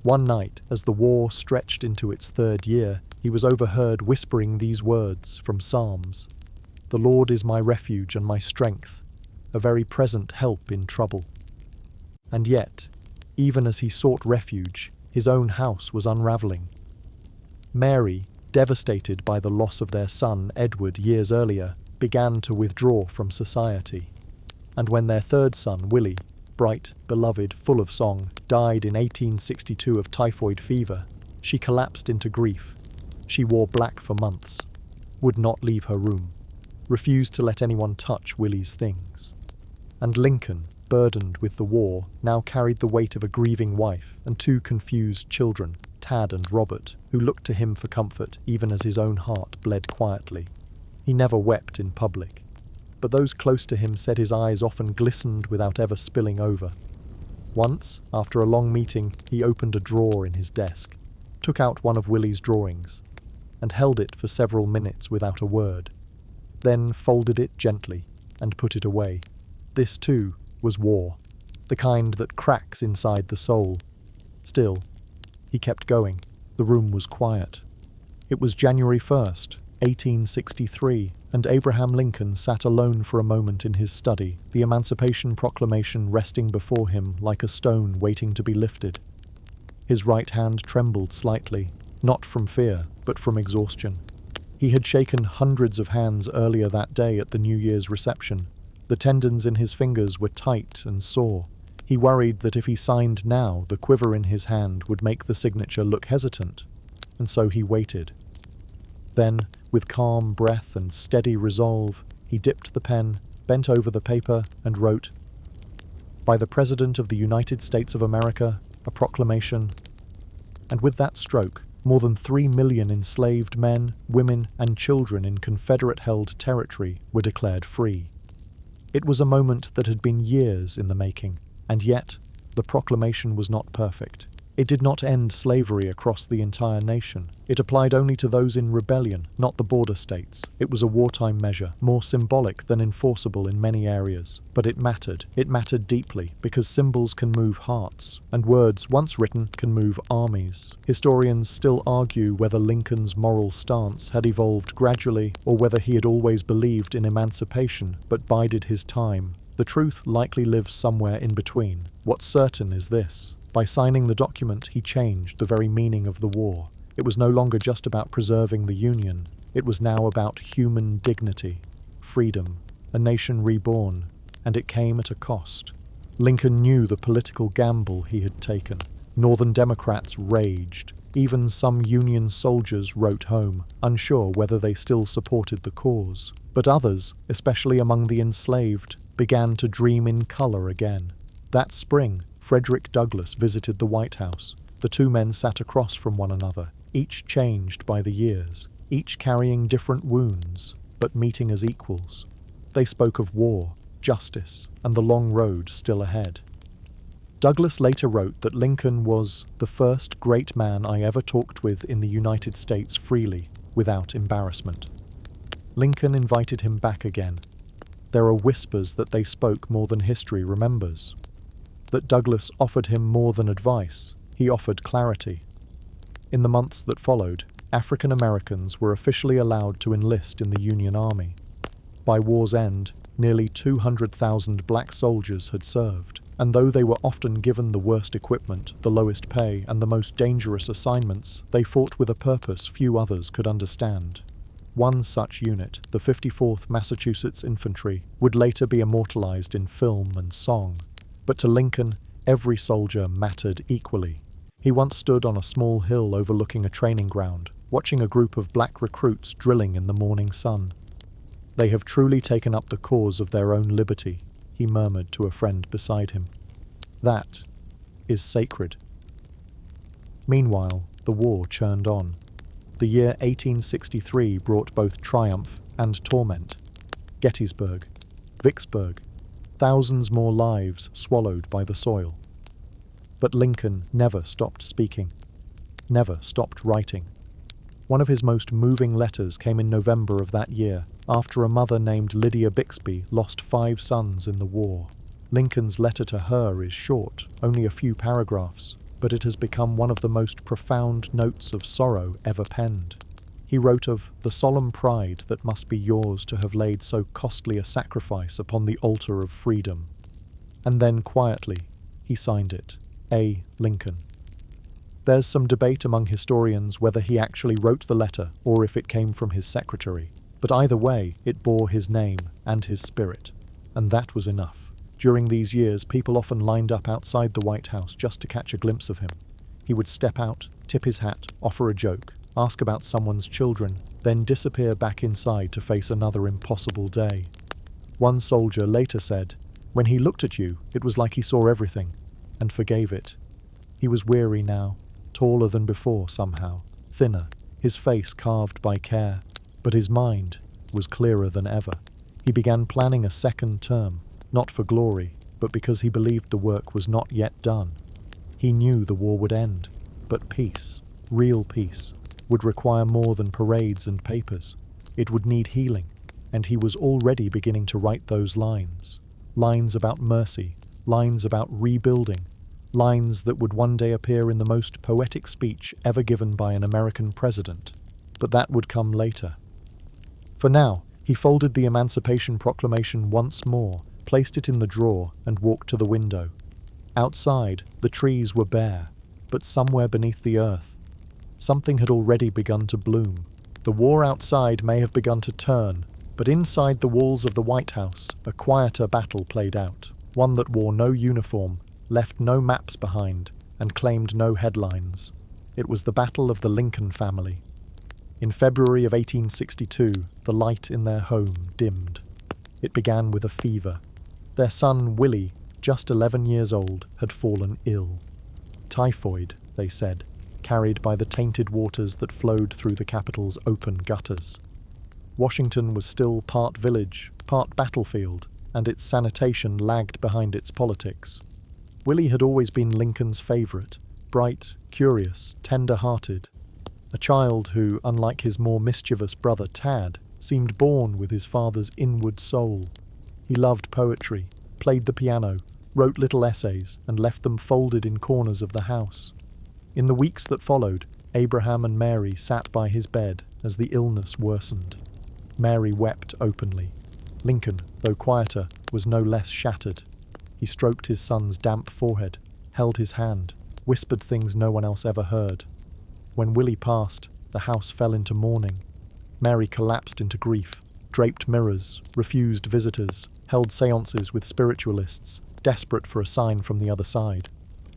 A: One night, as the war stretched into its third year, he was overheard whispering these words from Psalms. "The Lord is my refuge and my strength, a very present help in trouble." And yet, even as he sought refuge, his own house was unraveling. Mary, devastated by the loss of their son Edward years earlier, began to withdraw from society. And when their third son, Willie, bright, beloved, full of song, died in 1862 of typhoid fever, she collapsed into grief. She wore black for months, would not leave her room, refused to let anyone touch Willie's things. And Lincoln, burdened with the war, now carried the weight of a grieving wife and two confused children, Tad and Robert, who looked to him for comfort even as his own heart bled quietly. He never wept in public, but those close to him said his eyes often glistened without ever spilling over. Once, after a long meeting, he opened a drawer in his desk, took out one of Willie's drawings, and held it for several minutes without a word, then folded it gently and put it away. This, too, was war, the kind that cracks inside the soul. Still, he kept going. The room was quiet. It was January 1st, 1863, and Abraham Lincoln sat alone for a moment in his study, the Emancipation Proclamation resting before him like a stone waiting to be lifted. His right hand trembled slightly, not from fear, but from exhaustion. He had shaken hundreds of hands earlier that day at the New Year's reception. The tendons in his fingers were tight and sore. He worried that if he signed now, the quiver in his hand would make the signature look hesitant, and so he waited. Then, with calm breath and steady resolve, he dipped the pen, bent over the paper, and wrote, "By the President of the United States of America, a proclamation." And with that stroke, more than 3 million enslaved men, women, and children in Confederate-held territory were declared free. It was a moment that had been years in the making, and yet the proclamation was not perfect. It did not end slavery across the entire nation. It applied only to those in rebellion, not the border states. It was a wartime measure, more symbolic than enforceable in many areas. But it mattered. It mattered deeply, because symbols can move hearts, and words, once written, can move armies. Historians still argue whether Lincoln's moral stance had evolved gradually, or whether he had always believed in emancipation, but bided his time. The truth likely lives somewhere in between. What's certain is this: by signing the document, he changed the very meaning of the war. It was no longer just about preserving the Union. It was now about human dignity, freedom, a nation reborn, and it came at a cost. Lincoln knew the political gamble he had taken. Northern Democrats raged. Even some Union soldiers wrote home, unsure whether they still supported the cause. But others, especially among the enslaved, began to dream in color again. That spring, Frederick Douglass visited the White House. The two men sat across from one another, each changed by the years, each carrying different wounds, but meeting as equals. They spoke of war, justice, and the long road still ahead. Douglass later wrote that Lincoln was the first great man I ever talked with in the United States freely, without embarrassment. Lincoln invited him back again. There are whispers that they spoke more than history remembers. That Douglass offered him more than advice, he offered clarity. In the months that followed, African Americans were officially allowed to enlist in the Union Army. By war's end, nearly 200,000 black soldiers had served, and though they were often given the worst equipment, the lowest pay, and the most dangerous assignments, they fought with a purpose few others could understand. One such unit, the 54th Massachusetts Infantry, would later be immortalized in film and song. But to Lincoln, every soldier mattered equally. He once stood on a small hill overlooking a training ground, watching a group of black recruits drilling in the morning sun. "They have truly taken up the cause of their own liberty," he murmured to a friend beside him. "That is sacred." Meanwhile, the war churned on. The year 1863 brought both triumph and torment. Gettysburg, Vicksburg, thousands more lives swallowed by the soil. But Lincoln never stopped speaking, never stopped writing. One of his most moving letters came in November of that year, after a mother named Lydia Bixby lost 5 sons in the war. Lincoln's letter to her is short, only a few paragraphs, but it has become one of the most profound notes of sorrow ever penned. He wrote of the solemn pride that must be yours to have laid so costly a sacrifice upon the altar of freedom. And then quietly, he signed it, A. Lincoln. There's some debate among historians whether he actually wrote the letter or if it came from his secretary, but either way, it bore his name and his spirit, and that was enough. During these years, people often lined up outside the White House just to catch a glimpse of him. He would step out, tip his hat, offer a joke, ask about someone's children, then disappear back inside to face another impossible day. One soldier later said, "When he looked at you, it was like he saw everything, and forgave it." He was weary now, taller than before somehow, thinner, his face carved by care, but his mind was clearer than ever. He began planning a second term, not for glory, but because he believed the work was not yet done. He knew the war would end, but peace, real peace, would require more than parades and papers. It would need healing, and he was already beginning to write those lines. Lines about mercy, lines about rebuilding, lines that would one day appear in the most poetic speech ever given by an American president. But that would come later. For now, he folded the Emancipation Proclamation once more, placed it in the drawer, and walked to the window. Outside, the trees were bare, but somewhere beneath the earth, something had already begun to bloom. The war outside may have begun to turn, but inside the walls of the White House, a quieter battle played out, one that wore no uniform, left no maps behind, and claimed no headlines. It was the battle of the Lincoln family. In February of 1862, the light in their home dimmed. It began with a fever. Their son, Willie, just 11 years old, had fallen ill. Typhoid, they said, carried by the tainted waters that flowed through the capital's open gutters. Washington was still part village, part battlefield, and its sanitation lagged behind its politics. Willie had always been Lincoln's favorite, bright, curious, tender-hearted. A child who, unlike his more mischievous brother Tad, seemed born with his father's inward soul. He loved poetry, played the piano, wrote little essays, and left them folded in corners of the house. In the weeks that followed, Abraham and Mary sat by his bed as the illness worsened. Mary wept openly. Lincoln, though quieter, was no less shattered. He stroked his son's damp forehead, held his hand, whispered things no one else ever heard. When Willie passed, the house fell into mourning. Mary collapsed into grief, draped mirrors, refused visitors, held seances with spiritualists, desperate for a sign from the other side.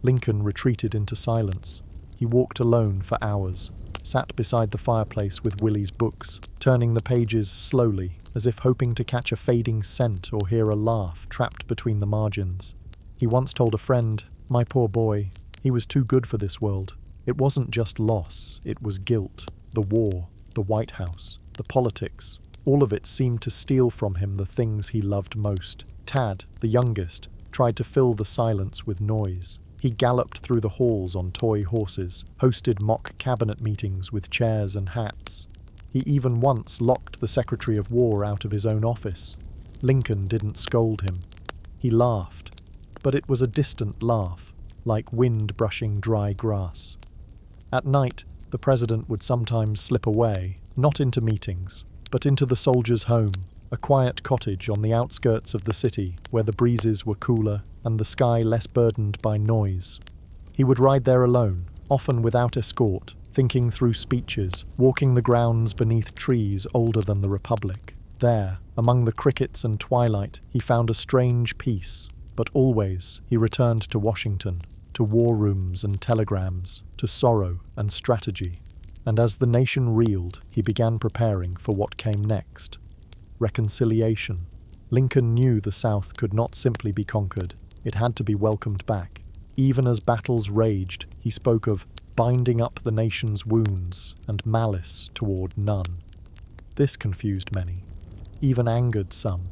A: Lincoln retreated into silence. He walked alone for hours, sat beside the fireplace with Willie's books, turning the pages slowly, as if hoping to catch a fading scent or hear a laugh trapped between the margins. He once told a friend, "My poor boy, he was too good for this world. It wasn't just loss, it was guilt, the war, the White House, the politics. All of it seemed to steal from him the things he loved most." Tad, the youngest, tried to fill the silence with noise. He galloped through the halls on toy horses, hosted mock cabinet meetings with chairs and hats. He even once locked the Secretary of War out of his own office. Lincoln didn't scold him. He laughed, but it was a distant laugh, like wind brushing dry grass. At night, the president would sometimes slip away, not into meetings, but into the soldier's home, a quiet cottage on the outskirts of the city where the breezes were cooler and the sky less burdened by noise. He would ride there alone, often without escort, thinking through speeches, walking the grounds beneath trees older than the Republic. There, among the crickets and twilight, he found a strange peace, but always he returned to Washington, to war rooms and telegrams, to sorrow and strategy. And as the nation reeled, he began preparing for what came next. Reconciliation. Lincoln knew the South could not simply be conquered. It had to be welcomed back. Even as battles raged, he spoke of binding up the nation's wounds and malice toward none. This confused many, even angered some.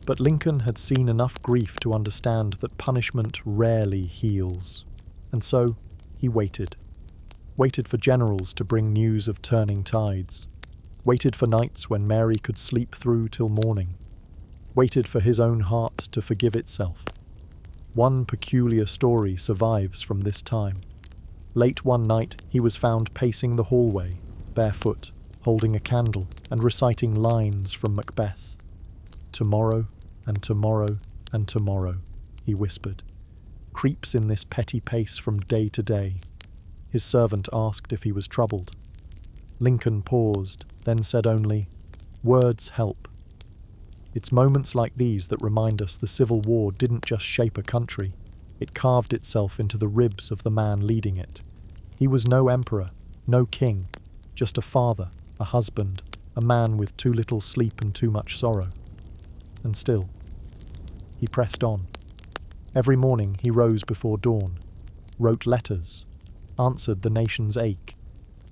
A: But Lincoln had seen enough grief to understand that punishment rarely heals, and so he waited. Waited for generals to bring news of turning tides. Waited for nights when Mary could sleep through till morning. Waited for his own heart to forgive itself. One peculiar story survives from this time. Late one night, he was found pacing the hallway, barefoot, holding a candle and reciting lines from Macbeth. "Tomorrow, and tomorrow, and tomorrow," he whispered, "creeps in this petty pace from day to day." His servant asked if he was troubled. Lincoln paused, then said only, "Words help." It's moments like these that remind us the Civil War didn't just shape a country, it carved itself into the ribs of the man leading it. He was no emperor, no king, just a father, a husband, a man with too little sleep and too much sorrow. And still, he pressed on. Every morning he rose before dawn, wrote letters, answered the nation's ache.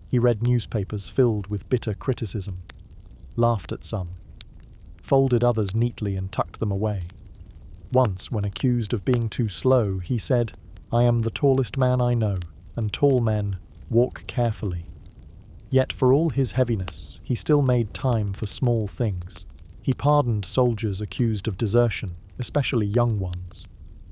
A: He read newspapers filled with bitter criticism, laughed at some, folded others neatly and tucked them away. Once, when accused of being too slow, he said, "I am the tallest man I know, and tall men walk carefully." Yet for all his heaviness, he still made time for small things. He pardoned soldiers accused of desertion, especially young ones.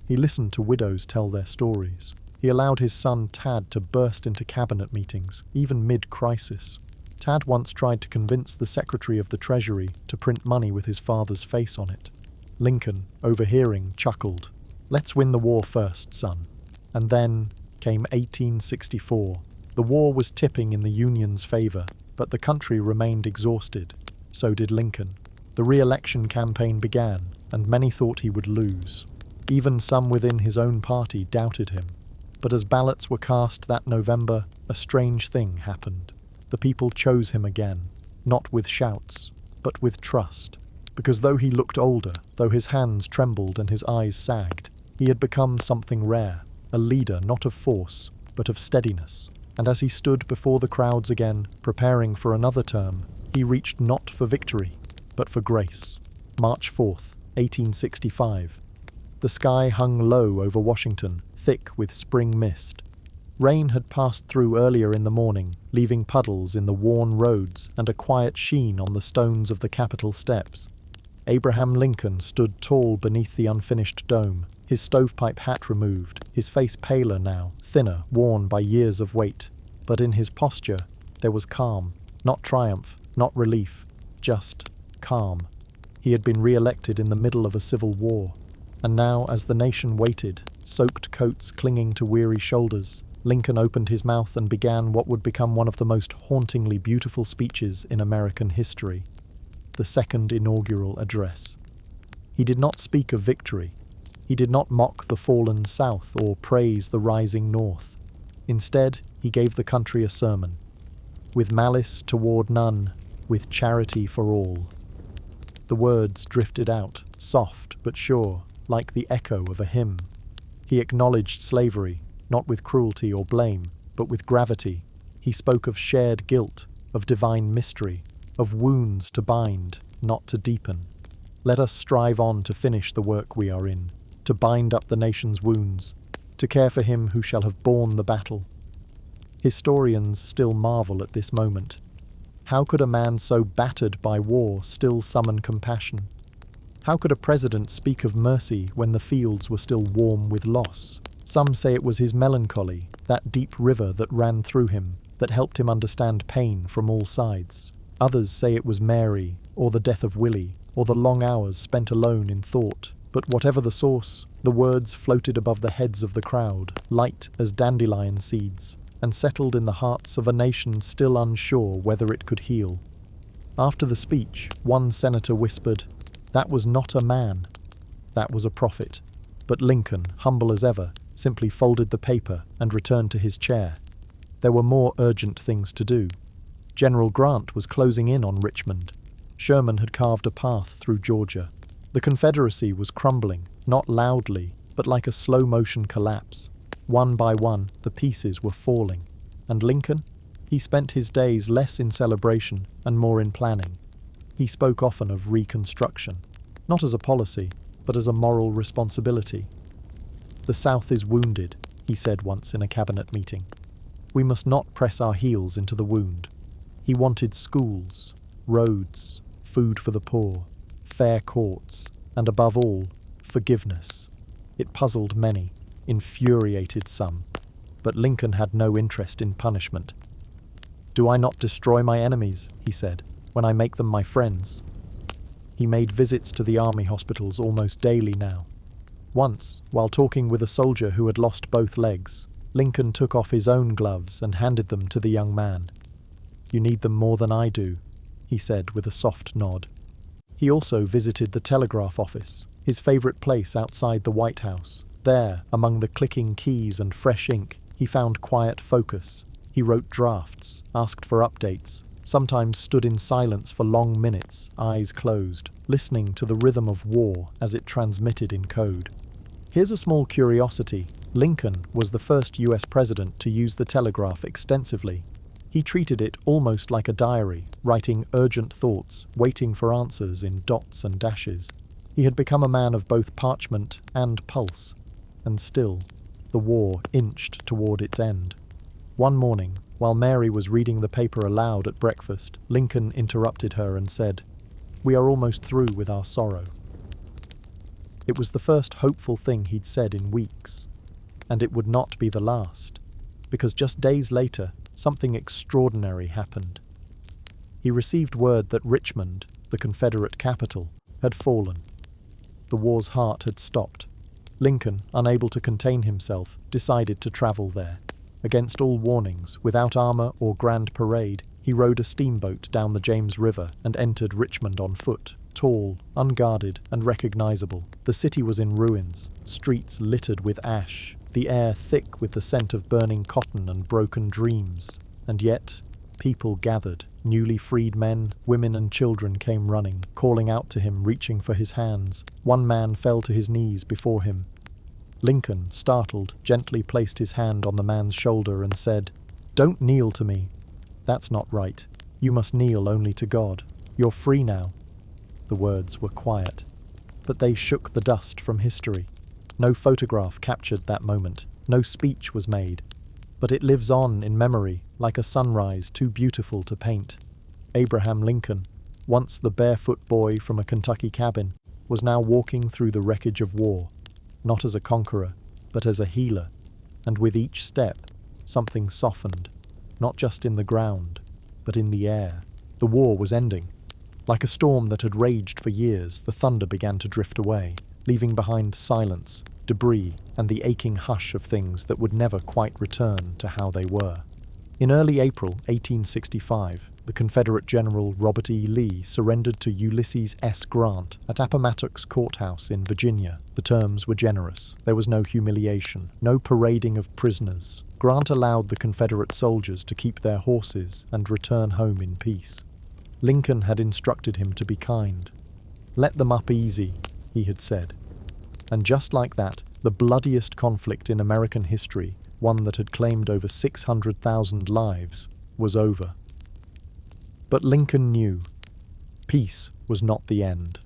A: He listened to widows tell their stories. He allowed his son Tad to burst into cabinet meetings, even mid-crisis. Tad once tried to convince the Secretary of the Treasury to print money with his father's face on it. Lincoln, overhearing, chuckled, "Let's win the war first, son." And then came 1864. The war was tipping in the Union's favor, but the country remained exhausted. So did Lincoln. The re-election campaign began, and many thought he would lose. Even some within his own party doubted him. But as ballots were cast that November, a strange thing happened. The people chose him again, not with shouts, but with trust. Because though he looked older, though his hands trembled and his eyes sagged, he had become something rare, a leader not of force, but of steadiness. And as he stood before the crowds again, preparing for another term, he reached not for victory, but for grace. March 4th, 1865. The sky hung low over Washington, thick with spring mist. Rain had passed through earlier in the morning, leaving puddles in the worn roads and a quiet sheen on the stones of the Capitol steps. Abraham Lincoln stood tall beneath the unfinished dome, his stovepipe hat removed, his face paler now, thinner, worn by years of weight. But in his posture, there was calm, not triumph, not relief, just calm. He had been re-elected in the middle of a civil war, and now, as the nation waited, soaked coats clinging to weary shoulders, Lincoln opened his mouth and began what would become one of the most hauntingly beautiful speeches in American history, the second inaugural address. He did not speak of victory. He did not mock the fallen South or praise the rising North. Instead, he gave the country a sermon. With malice toward none, with charity for all. The words drifted out, soft but sure, like the echo of a hymn. He acknowledged slavery, not with cruelty or blame, but with gravity. He spoke of shared guilt, of divine mystery, of wounds to bind, not to deepen. Let us strive on to finish the work we are in, to bind up the nation's wounds, to care for him who shall have borne the battle. Historians still marvel at this moment. How could a man so battered by war still summon compassion? How could a president speak of mercy when the fields were still warm with loss? Some say it was his melancholy, that deep river that ran through him, that helped him understand pain from all sides. Others say it was Mary, or the death of Willie, or the long hours spent alone in thought. But whatever the source, the words floated above the heads of the crowd, light as dandelion seeds, and settled in the hearts of a nation still unsure whether it could heal. After the speech, one senator whispered, "That was not a man, that was a prophet." But Lincoln, humble as ever, simply folded the paper and returned to his chair. There were more urgent things to do. General Grant was closing in on Richmond. Sherman had carved a path through Georgia. The Confederacy was crumbling, not loudly, but like a slow-motion collapse. One by one, the pieces were falling. And Lincoln? He spent his days less in celebration and more in planning. He spoke often of Reconstruction, not as a policy, but as a moral responsibility. "The South is wounded," he said once in a cabinet meeting. "We must not press our heels into the wound." He wanted schools, roads, food for the poor, fair courts, and above all, forgiveness. It puzzled many, infuriated some. But Lincoln had no interest in punishment. "Do I not destroy my enemies," he said, "when I make them my friends?" He made visits to the army hospitals almost daily now. Once, while talking with a soldier who had lost both legs, Lincoln took off his own gloves and handed them to the young man. "You need them more than I do," he said with a soft nod. He also visited the telegraph office, his favorite place outside the White House. There, among the clicking keys and fresh ink, he found quiet focus. He wrote drafts, asked for updates, sometimes stood in silence for long minutes, eyes closed, listening to the rhythm of war as it transmitted in code. Here's a small curiosity. Lincoln was the first US president to use the telegraph extensively. He treated it almost like a diary, writing urgent thoughts, waiting for answers in dots and dashes. He had become a man of both parchment and pulse. And still, the war inched toward its end. One morning, while Mary was reading the paper aloud at breakfast, Lincoln interrupted her and said, "We are almost through with our sorrow." It was the first hopeful thing he'd said in weeks. And it would not be the last, because just days later, something extraordinary happened. He received word that Richmond, the Confederate capital, had fallen. The war's heart had stopped. Lincoln, unable to contain himself, decided to travel there. Against all warnings, without armor or grand parade, he rowed a steamboat down the James River and entered Richmond on foot, tall, unguarded, and recognizable. The city was in ruins, streets littered with ash, the air thick with the scent of burning cotton and broken dreams. And yet, people gathered. Newly freed men, women and children came running, calling out to him, reaching for his hands. One man fell to his knees before him. Lincoln, startled, gently placed his hand on the man's shoulder and said, "Don't kneel to me. That's not right. You must kneel only to God. You're free now." The words were quiet, but they shook the dust from history. No photograph captured that moment. No speech was made. But it lives on in memory, like a sunrise too beautiful to paint. Abraham Lincoln, once the barefoot boy from a Kentucky cabin, was now walking through the wreckage of war, not as a conqueror, but as a healer. And with each step, something softened, not just in the ground, but in the air. The war was ending. Like a storm that had raged for years, the thunder began to drift away, leaving behind silence, debris, and the aching hush of things that would never quite return to how they were. In early April 1865, the Confederate General Robert E. Lee surrendered to Ulysses S. Grant at Appomattox Courthouse in Virginia. The terms were generous. There was no humiliation, no parading of prisoners. Grant allowed the Confederate soldiers to keep their horses and return home in peace. Lincoln had instructed him to be kind. "Let them up easy," he had said. And just like that, the bloodiest conflict in American history, one that had claimed over 600,000 lives, was over. But Lincoln knew peace was not the end.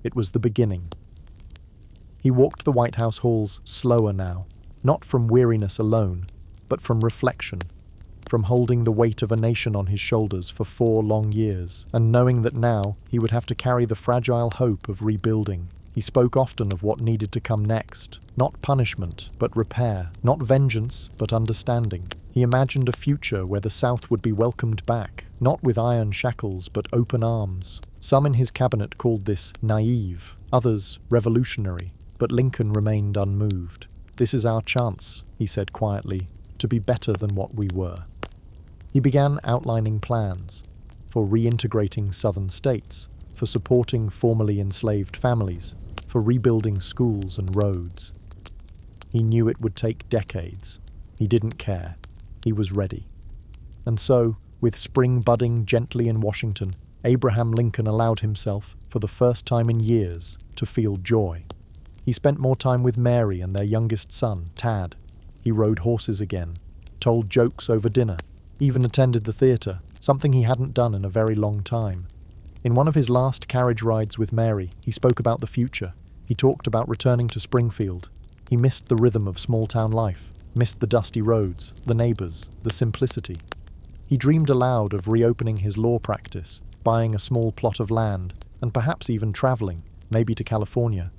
A: It was the beginning. He walked the White House halls slower now, not from weariness alone, but from reflection, from holding the weight of a nation on his shoulders for 4 long years, and knowing that now he would have to carry the fragile hope of rebuilding. He spoke often of what needed to come next, not punishment, but repair, not vengeance, but understanding. He imagined a future where the South would be welcomed back, not with iron shackles, but open arms. Some in his cabinet called this naive, others revolutionary, but Lincoln remained unmoved. "This is our chance," he said quietly, "to be better than what we were." He began outlining plans for reintegrating southern states, for supporting formerly enslaved families, for rebuilding schools and roads. He knew it would take decades. He didn't care. He was ready. And so, with spring budding gently in Washington, Abraham Lincoln allowed himself, for the first time in years, to feel joy. He spent more time with Mary and their youngest son, Tad. He rode horses again, told jokes over dinner, even attended the theatre, something he hadn't done in a very long time. In one of his last carriage rides with Mary, he spoke about the future. He talked about returning to Springfield. He missed the rhythm of small-town life, missed the dusty roads, the neighbours, the simplicity. He dreamed aloud of reopening his law practice, buying a small plot of land, and perhaps even travelling, maybe to California.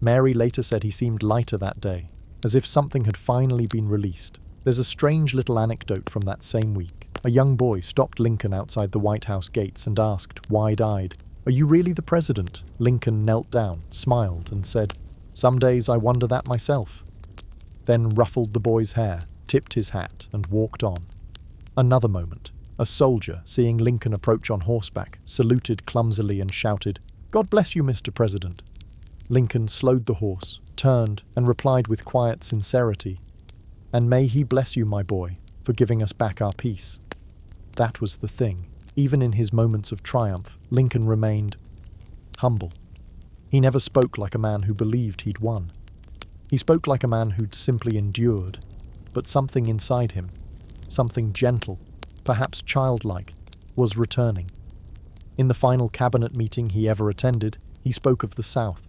A: Mary later said he seemed lighter that day, as if something had finally been released. There's a strange little anecdote from that same week. A young boy stopped Lincoln outside the White House gates and asked, wide-eyed, "Are you really the president?" Lincoln knelt down, smiled, and said, "Some days I wonder that myself." Then ruffled the boy's hair, tipped his hat, and walked on. Another moment. A soldier, seeing Lincoln approach on horseback, saluted clumsily and shouted, "God bless you, Mr. President." Lincoln slowed the horse, turned, and replied with quiet sincerity, "And may he bless you, my boy, for giving us back our peace." That was the thing. Even in his moments of triumph, Lincoln remained humble. He never spoke like a man who believed he'd won. He spoke like a man who'd simply endured, but something inside him, something gentle, perhaps childlike, was returning. In the final cabinet meeting he ever attended, he spoke of the South,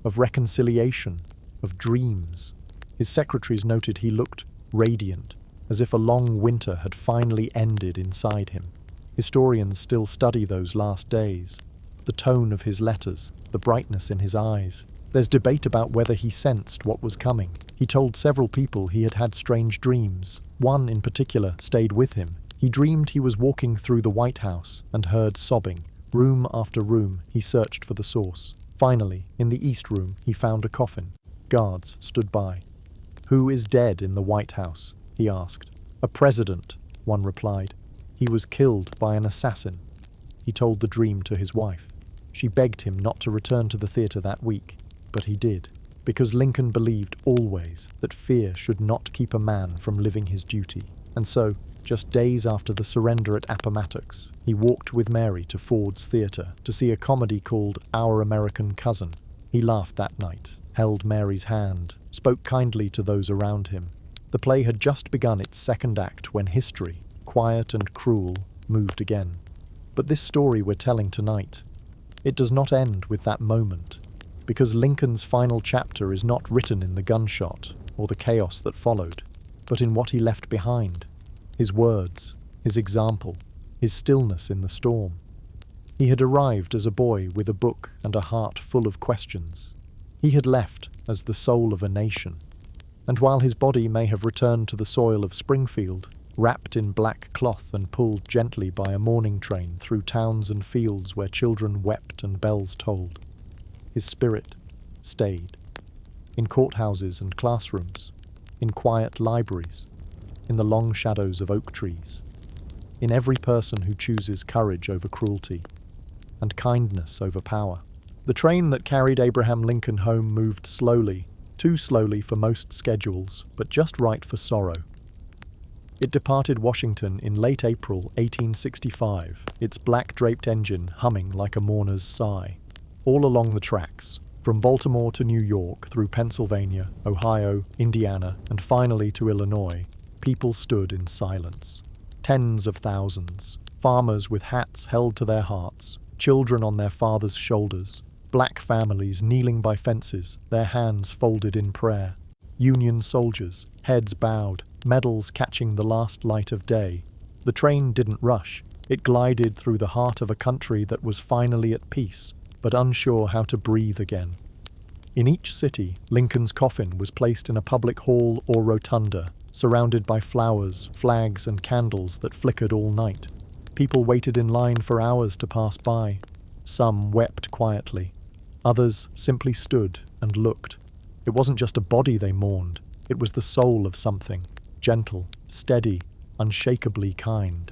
A: of reconciliation, of dreams. His secretaries noted he looked radiant, as if a long winter had finally ended inside him. Historians still study those last days. The tone of his letters, the brightness in his eyes. There's debate about whether he sensed what was coming. He told several people he had had strange dreams. One in particular stayed with him. He dreamed he was walking through the White House and heard sobbing. Room after room, he searched for the source. Finally, in the East Room, he found a coffin. Guards stood by. "Who is dead in the White House?" he asked. "A president," one replied. "He was killed by an assassin." He told the dream to his wife. She begged him not to return to the theatre that week, but he did, because Lincoln believed always that fear should not keep a man from living his duty. And so, just days after the surrender at Appomattox, he walked with Mary to Ford's Theatre to see a comedy called Our American Cousin. He laughed that night, held Mary's hand, spoke kindly to those around him. The play had just begun its second act when history, quiet and cruel, moved again. But this story we're telling tonight, it does not end with that moment, because Lincoln's final chapter is not written in the gunshot or the chaos that followed, but in what he left behind. His words, his example, his stillness in the storm. He had arrived as a boy with a book and a heart full of questions. He had left as the soul of a nation. And while his body may have returned to the soil of Springfield, wrapped in black cloth and pulled gently by a mourning train through towns and fields where children wept and bells tolled, his spirit stayed. In courthouses and classrooms, in quiet libraries, in the long shadows of oak trees, in every person who chooses courage over cruelty, and kindness over power. The train that carried Abraham Lincoln home moved slowly, too slowly for most schedules, but just right for sorrow. It departed Washington in late April 1865, its black-draped engine humming like a mourner's sigh. All along the tracks, from Baltimore to New York, through Pennsylvania, Ohio, Indiana, and finally to Illinois, people stood in silence. Tens of thousands, farmers with hats held to their hearts, children on their fathers' shoulders, black families kneeling by fences, their hands folded in prayer, Union soldiers, heads bowed, medals catching the last light of day. The train didn't rush. It glided through the heart of a country that was finally at peace, but unsure how to breathe again. In each city, Lincoln's coffin was placed in a public hall or rotunda, surrounded by flowers, flags, and candles that flickered all night. People waited in line for hours to pass by. Some wept quietly. Others simply stood and looked. It wasn't just a body they mourned. It was the soul of something, gentle, steady, unshakably kind.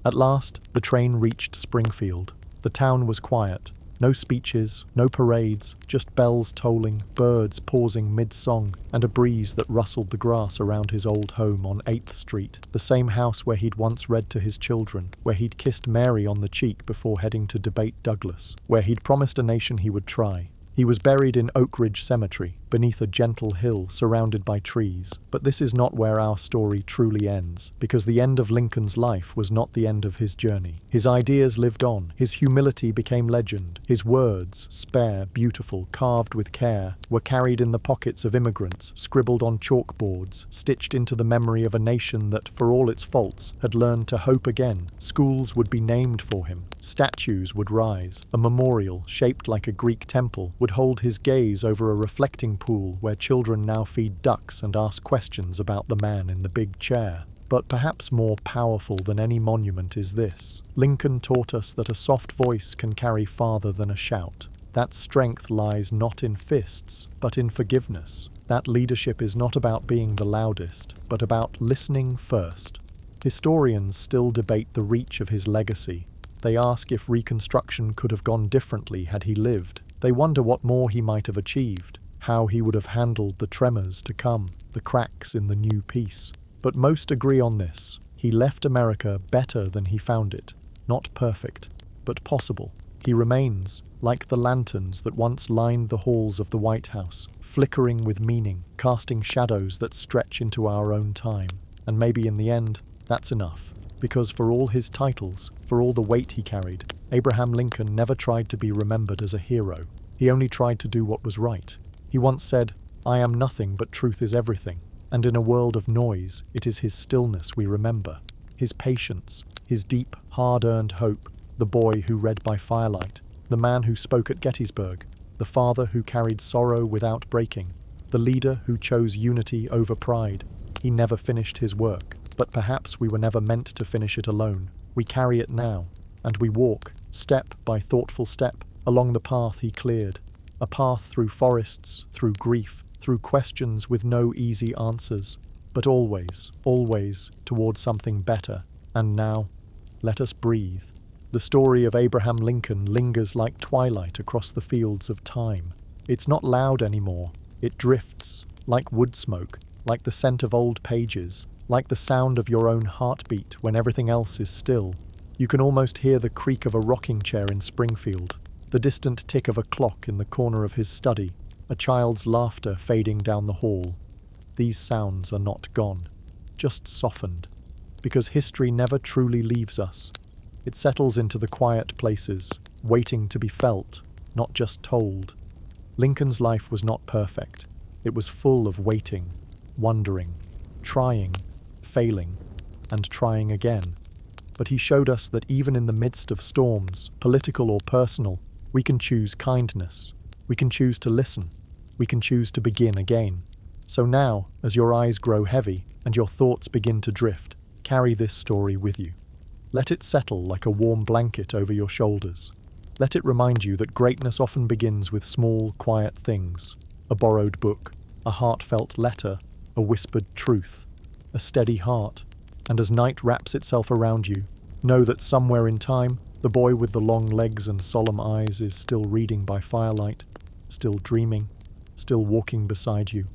A: At last, the train reached Springfield. The town was quiet. No speeches, no parades, just bells tolling, birds pausing mid-song, and a breeze that rustled the grass around his old home on 8th Street, the same house where he'd once read to his children, where he'd kissed Mary on the cheek before heading to debate Douglas, where he'd promised a nation he would try. He was buried in Oak Ridge Cemetery, beneath a gentle hill surrounded by trees. But this is not where our story truly ends, because the end of Lincoln's life was not the end of his journey. His ideas lived on, his humility became legend, his words, spare, beautiful, carved with care, were carried in the pockets of immigrants, scribbled on chalkboards, stitched into the memory of a nation that, for all its faults, had learned to hope again. Schools would be named for him, statues would rise, a memorial, shaped like a Greek temple, would hold his gaze over a reflecting pool where children now feed ducks and ask questions about the man in the big chair. But perhaps more powerful than any monument is this. Lincoln taught us that a soft voice can carry farther than a shout. That strength lies not in fists, but in forgiveness. That leadership is not about being the loudest, but about listening first. Historians still debate the reach of his legacy. They ask if Reconstruction could have gone differently had he lived. They wonder what more he might have achieved, how he would have handled the tremors to come, the cracks in the new peace. But most agree on this. He left America better than he found it. Not perfect, but possible. He remains, like the lanterns that once lined the halls of the White House, flickering with meaning, casting shadows that stretch into our own time. And maybe in the end, that's enough. Because for all his titles, for all the weight he carried, Abraham Lincoln never tried to be remembered as a hero. He only tried to do what was right. He once said, "I am nothing but truth is everything." And in a world of noise, it is his stillness we remember. His patience, his deep, hard-earned hope, the boy who read by firelight, the man who spoke at Gettysburg, the father who carried sorrow without breaking, the leader who chose unity over pride. He never finished his work, but perhaps we were never meant to finish it alone. We carry it now, and we walk, step by thoughtful step, along the path he cleared. A path through forests, through grief, through questions with no easy answers, but always, always towards something better. And now, let us breathe. The story of Abraham Lincoln lingers like twilight across the fields of time. It's not loud anymore. It drifts, like wood smoke, like the scent of old pages, like the sound of your own heartbeat when everything else is still. You can almost hear the creak of a rocking chair in Springfield, the distant tick of a clock in the corner of his study, a child's laughter fading down the hall. These sounds are not gone, just softened, because history never truly leaves us. It settles into the quiet places, waiting to be felt, not just told. Lincoln's life was not perfect. It was full of waiting, wondering, trying, failing, and trying again. But he showed us that even in the midst of storms, political or personal, we can choose kindness. We can choose to listen. We can choose to begin again. So now, as your eyes grow heavy and your thoughts begin to drift, carry this story with you. Let it settle like a warm blanket over your shoulders. Let it remind you that greatness often begins with small, quiet things. A borrowed book, a heartfelt letter, a whispered truth, a steady heart. And as night wraps itself around you, know that somewhere in time, the boy with the long legs and solemn eyes is still reading by firelight, still dreaming, still walking beside you.